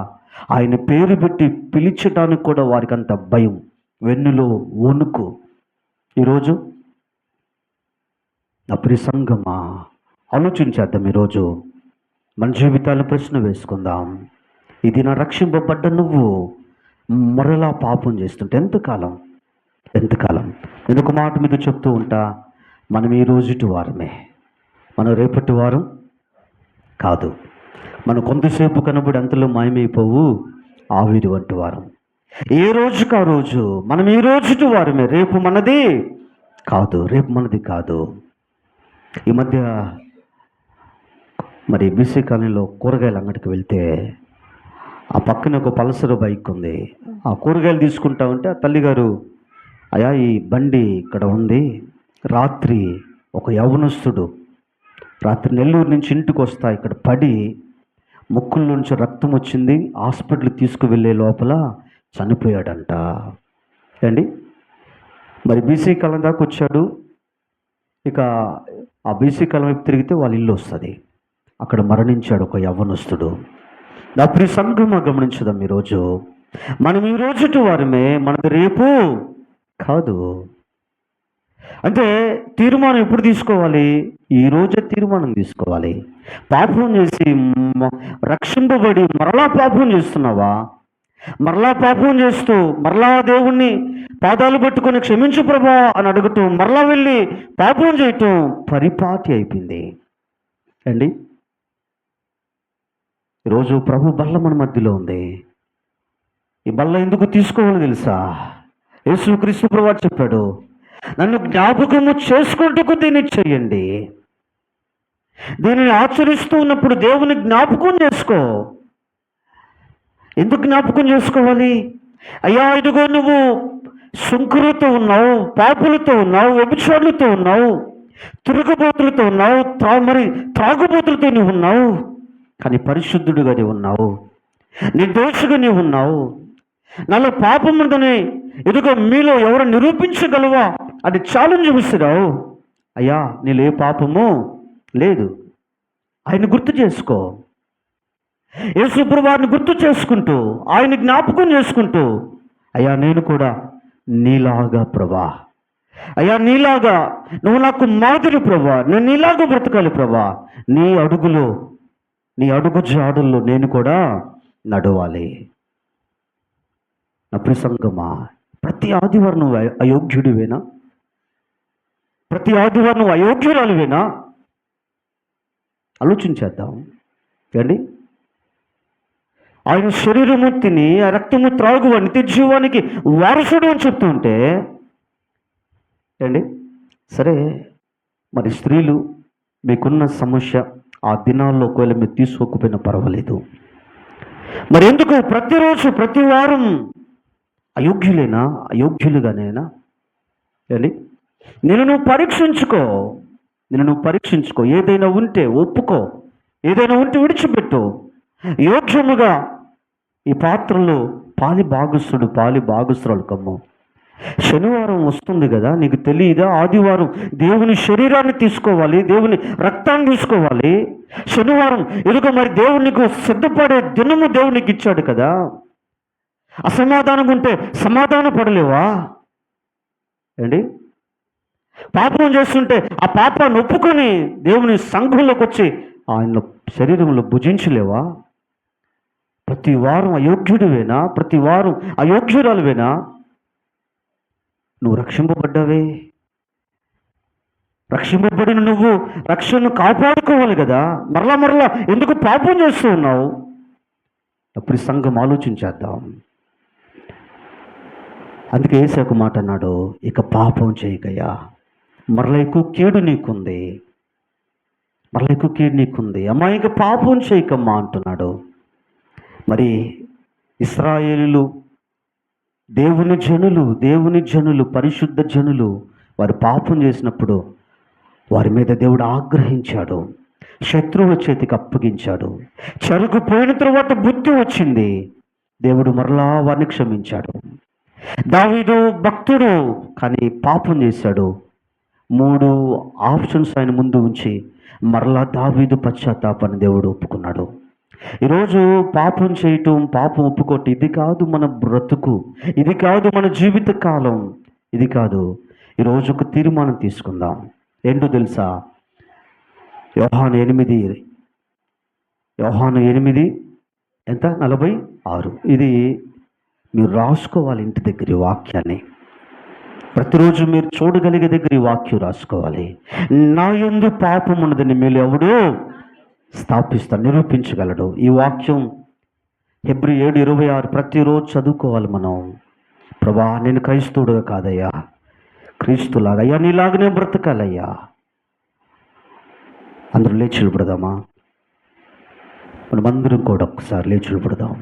A: ఆయన పేరు పెట్టి పిలిచడానికి కూడా వారికి అంత భయం, వెన్నులో వణుకు. ఈరోజు నా ప్రియ సంఘమా, ఆలోచించేద్దాం. ఈరోజు మన జీవితాల ప్రశ్న వేసుకుందాం. ఇది నా రక్షింపబడ్డ నువ్వు మరలా పాపం చేస్తుంటే ఎంతకాలం? నేను ఒక మాట మీద చెప్తూ ఉంటా, మనం ఈ రోజుటి వారమే, మనం రేపటి వారం కాదు. మనం కొంతసేపు కనబడి అంతలో మాయమైపోవు ఆవిరి వంటి వారం. ఏ రోజుకి ఆ రోజు మనం ఈ రోజుటి వారమే, రేపు మనది కాదు. ఈ మధ్య మరి బీసీ కాలనీలో కూరగాయల అంగడికి వెళ్తే ఆ పక్కన ఒక పల్సర్ బైక్ ఉంది. ఆ కూరగాయలు తీసుకుంటా ఉంటే ఆ తల్లిగారు, అయ్యా ఈ బండి ఇక్కడ ఉంది, రాత్రి ఒక యవ్వనస్తుడు రాత్రి నెల్లూరు నుంచి ఇంటికి వస్తా ఇక్కడ పడి ముక్కుల నుంచి రక్తం వచ్చింది, హాస్పిటల్కి తీసుకువెళ్ళే లోపల చనిపోయాడంట. అండి, మరి బీసీ కాలం దాకా వచ్చాడు. ఇక ఆ బీసీ కాలం వైపు తిరిగితే వాళ్ళ ఇల్లు వస్తుంది, అక్కడ మరణించాడు ఒక యవ్వనస్తుడు. నా ప్రియ సంఘమా, గమనించుదాం. ఈరోజు మనం ఈ రోజుటి వారమే, మనది రేపు కాదు. అంటే తీర్మానం ఎప్పుడు తీసుకోవాలి? ఈ రోజే తీర్మానం తీసుకోవాలి. పాపం చేసి రక్షింపబడి మరలా పాపం చేస్తున్నావా? మరలా పాపం చేస్తూ మరలా దేవుణ్ణి పాదాలు పట్టుకొని క్షమించు ప్రభా అని అడుగుతూ మరలా వెళ్ళి పాపం చేయటం పరిపాటి అయిపోయింది అండి. ఈరోజు ప్రభు బల్ల మన మధ్యలో ఉంది. ఈ బల్ల ఎందుకు తీసుకోవాలో తెలుసా? యేసుక్రీస్తు ప్రభువు చెప్పాడు, నన్ను జ్ఞాపకము చేసుకుంటూ దీన్ని చెయ్యండి. దీనిని ఆచరిస్తూ ఉన్నప్పుడు దేవుని జ్ఞాపకం చేసుకో. ఎందుకు జ్ఞాపకం చేసుకోవాలి? అయ్యా ఇదిగో నువ్వు సుంకరులతో ఉన్నావు, పాపులతో ఉన్నావు, వ్యభిచారులతో ఉన్నావు, తిరుగుబోతులతో ఉన్నావు, త్రాగుబోతులతో నీవు ఉన్నావు, కానీ పరిశుద్ధుడిగా నీవు ఉన్నావు, నిర్దోషిగా నీవు ఉన్నావు. నాలో పాపం ఉందని ఇదిగో మీలో ఎవరు నిరూపించగలవా అది ఛాలెంజ్ విసిరావు. అయ్యా నీలో ఏ పాపము లేదు. ఆయన గుర్తు చేసుకో. యేసు ప్రభువుని గుర్తు చేసుకుంటూ ఆయన జ్ఞాపకం చేసుకుంటూ, అయ్యా నేను కూడా నీలాగా ప్రభా, అయ్యా నీలాగా నువ్వు నాకు మాదిరి ప్రభా, నేను నీలాగా బ్రతకాలి ప్రభా, నీ అడుగు జాడుల్లో నేను కూడా నడవాలి. నా ప్రియ సంగమా, ప్రతి ఆదివారం నువ్వు అయోగ్యుడివేనా? ప్రతి ఆదివారం నువ్వు అయోగ్యురాలువేనా? ఆలోచించేద్దాం అండి. ఆయన శరీరము తిని ఆ రక్తము త్రాగు నిత్య జీవానికి వారసుడు అని చెప్తుంటే అండి, సరే మరి స్త్రీలు మీకున్న సమస్య ఆ దినాల్లో ఒకవేళ మీరు తీసుకోకపోయినా పర్వాలేదు. మరి ఎందుకు ప్రతిరోజు ప్రతి వారం అయోగ్యులేనా? అయోగ్యులుగానేనా అండి? నువ్వు పరీక్షించుకో. ఏదైనా ఉంటే ఒప్పుకో, ఏదైనా ఉంటే విడిచిపెట్టు. యోగ్యముగా ఈ పాత్రలో పాలి భాగస్తురాలు కమ్ము. శనివారం వస్తుంది కదా, నీకు తెలియదా? ఆదివారం దేవుని శరీరాన్ని తీసుకోవాలి, దేవుని రక్తాన్ని తీసుకోవాలి. శనివారం ఎదుగు మరి దేవునికి సిద్ధపడే దినము దేవునికి ఇచ్చాడు కదా. అసమాధానం ఉంటే సమాధాన పడలేవా అండి? పాపం చేస్తుంటే ఆ పాపాన్ని ఒప్పుకొని దేవుని సంఘంలోకి వచ్చి ఆయన శరీరంలో భుజించలేవా? ప్రతి వారం అయోగ్యుడివేనా? ప్రతి వారం అయోగ్యురాలువేనా? నువ్వు రక్షింపబడ్డావే. రక్షింపబడిన నువ్వు రక్షణను కాపాడుకోవాలి కదా. మరలా ఎందుకు పాపం చేస్తూ ఉన్నావు? అప్పుడు సంఘం ఆలోచించేద్దాం. అందుకే యేసు ఒక మాట అన్నాడు, ఇక పాపం చేయకయ్యా, మరలా ఎక్కువ కీడు నీకుంది, అమ్మా ఇక పాపం చేయకమ్మా అంటున్నాడు. మరి ఇశ్రాయేలీయులు దేవుని జనులు పరిశుద్ధ జనులు వారు పాపం చేసినప్పుడు వారి మీద దేవుడు ఆగ్రహించాడు, శత్రువు చేతికి అప్పగించాడు. చెరుగుపోయిన తర్వాత బుద్ధి వచ్చింది, దేవుడు మరలా వారిని క్షమించాడు. దావీదు భక్తుడు కానీ పాపం చేశాడు. 3 ఆప్షన్స్ ఆయన ముందు ఉంచి మరలా దావీదు పశ్చాత్తాపాన్ని దేవుడు ఒప్పుకున్నాడు. ఈరోజు పాపం చేయటం, పాపం ఒప్పుకోవటం ఇది కాదు మన బ్రతుకు, ఇది కాదు మన జీవిత కాలం, ఇది కాదు. ఈరోజు ఒక తీర్మానం తీసుకుందాం. ఏంటో తెలుసా? యోహాను 8 ఎంత 46. ఇది మీరు రాసుకోవాలి ఇంటి దగ్గర. ఈ వాక్యాన్ని ప్రతిరోజు మీరు చూడగలిగే దగ్గర ఈ వాక్యం రాసుకోవాలి. నా యందు పాపం ఉన్నదని మీరు ఎవడు నిరూపించగలడు. ఈ వాక్యం హెబ్రీ 7:26 ప్రతిరోజు చదువుకోవాలి మనం. ప్రభా నేను క్రైస్తవుడుగా కాదయ్యా, క్రీస్తులాగా అయ్యా నీలాగనే బ్రతకాలయ్యా. అందరూ లేచి నిలబడదామా? మనమందరం కూడా ఒక్కసారి లేచి నిలబడదాం.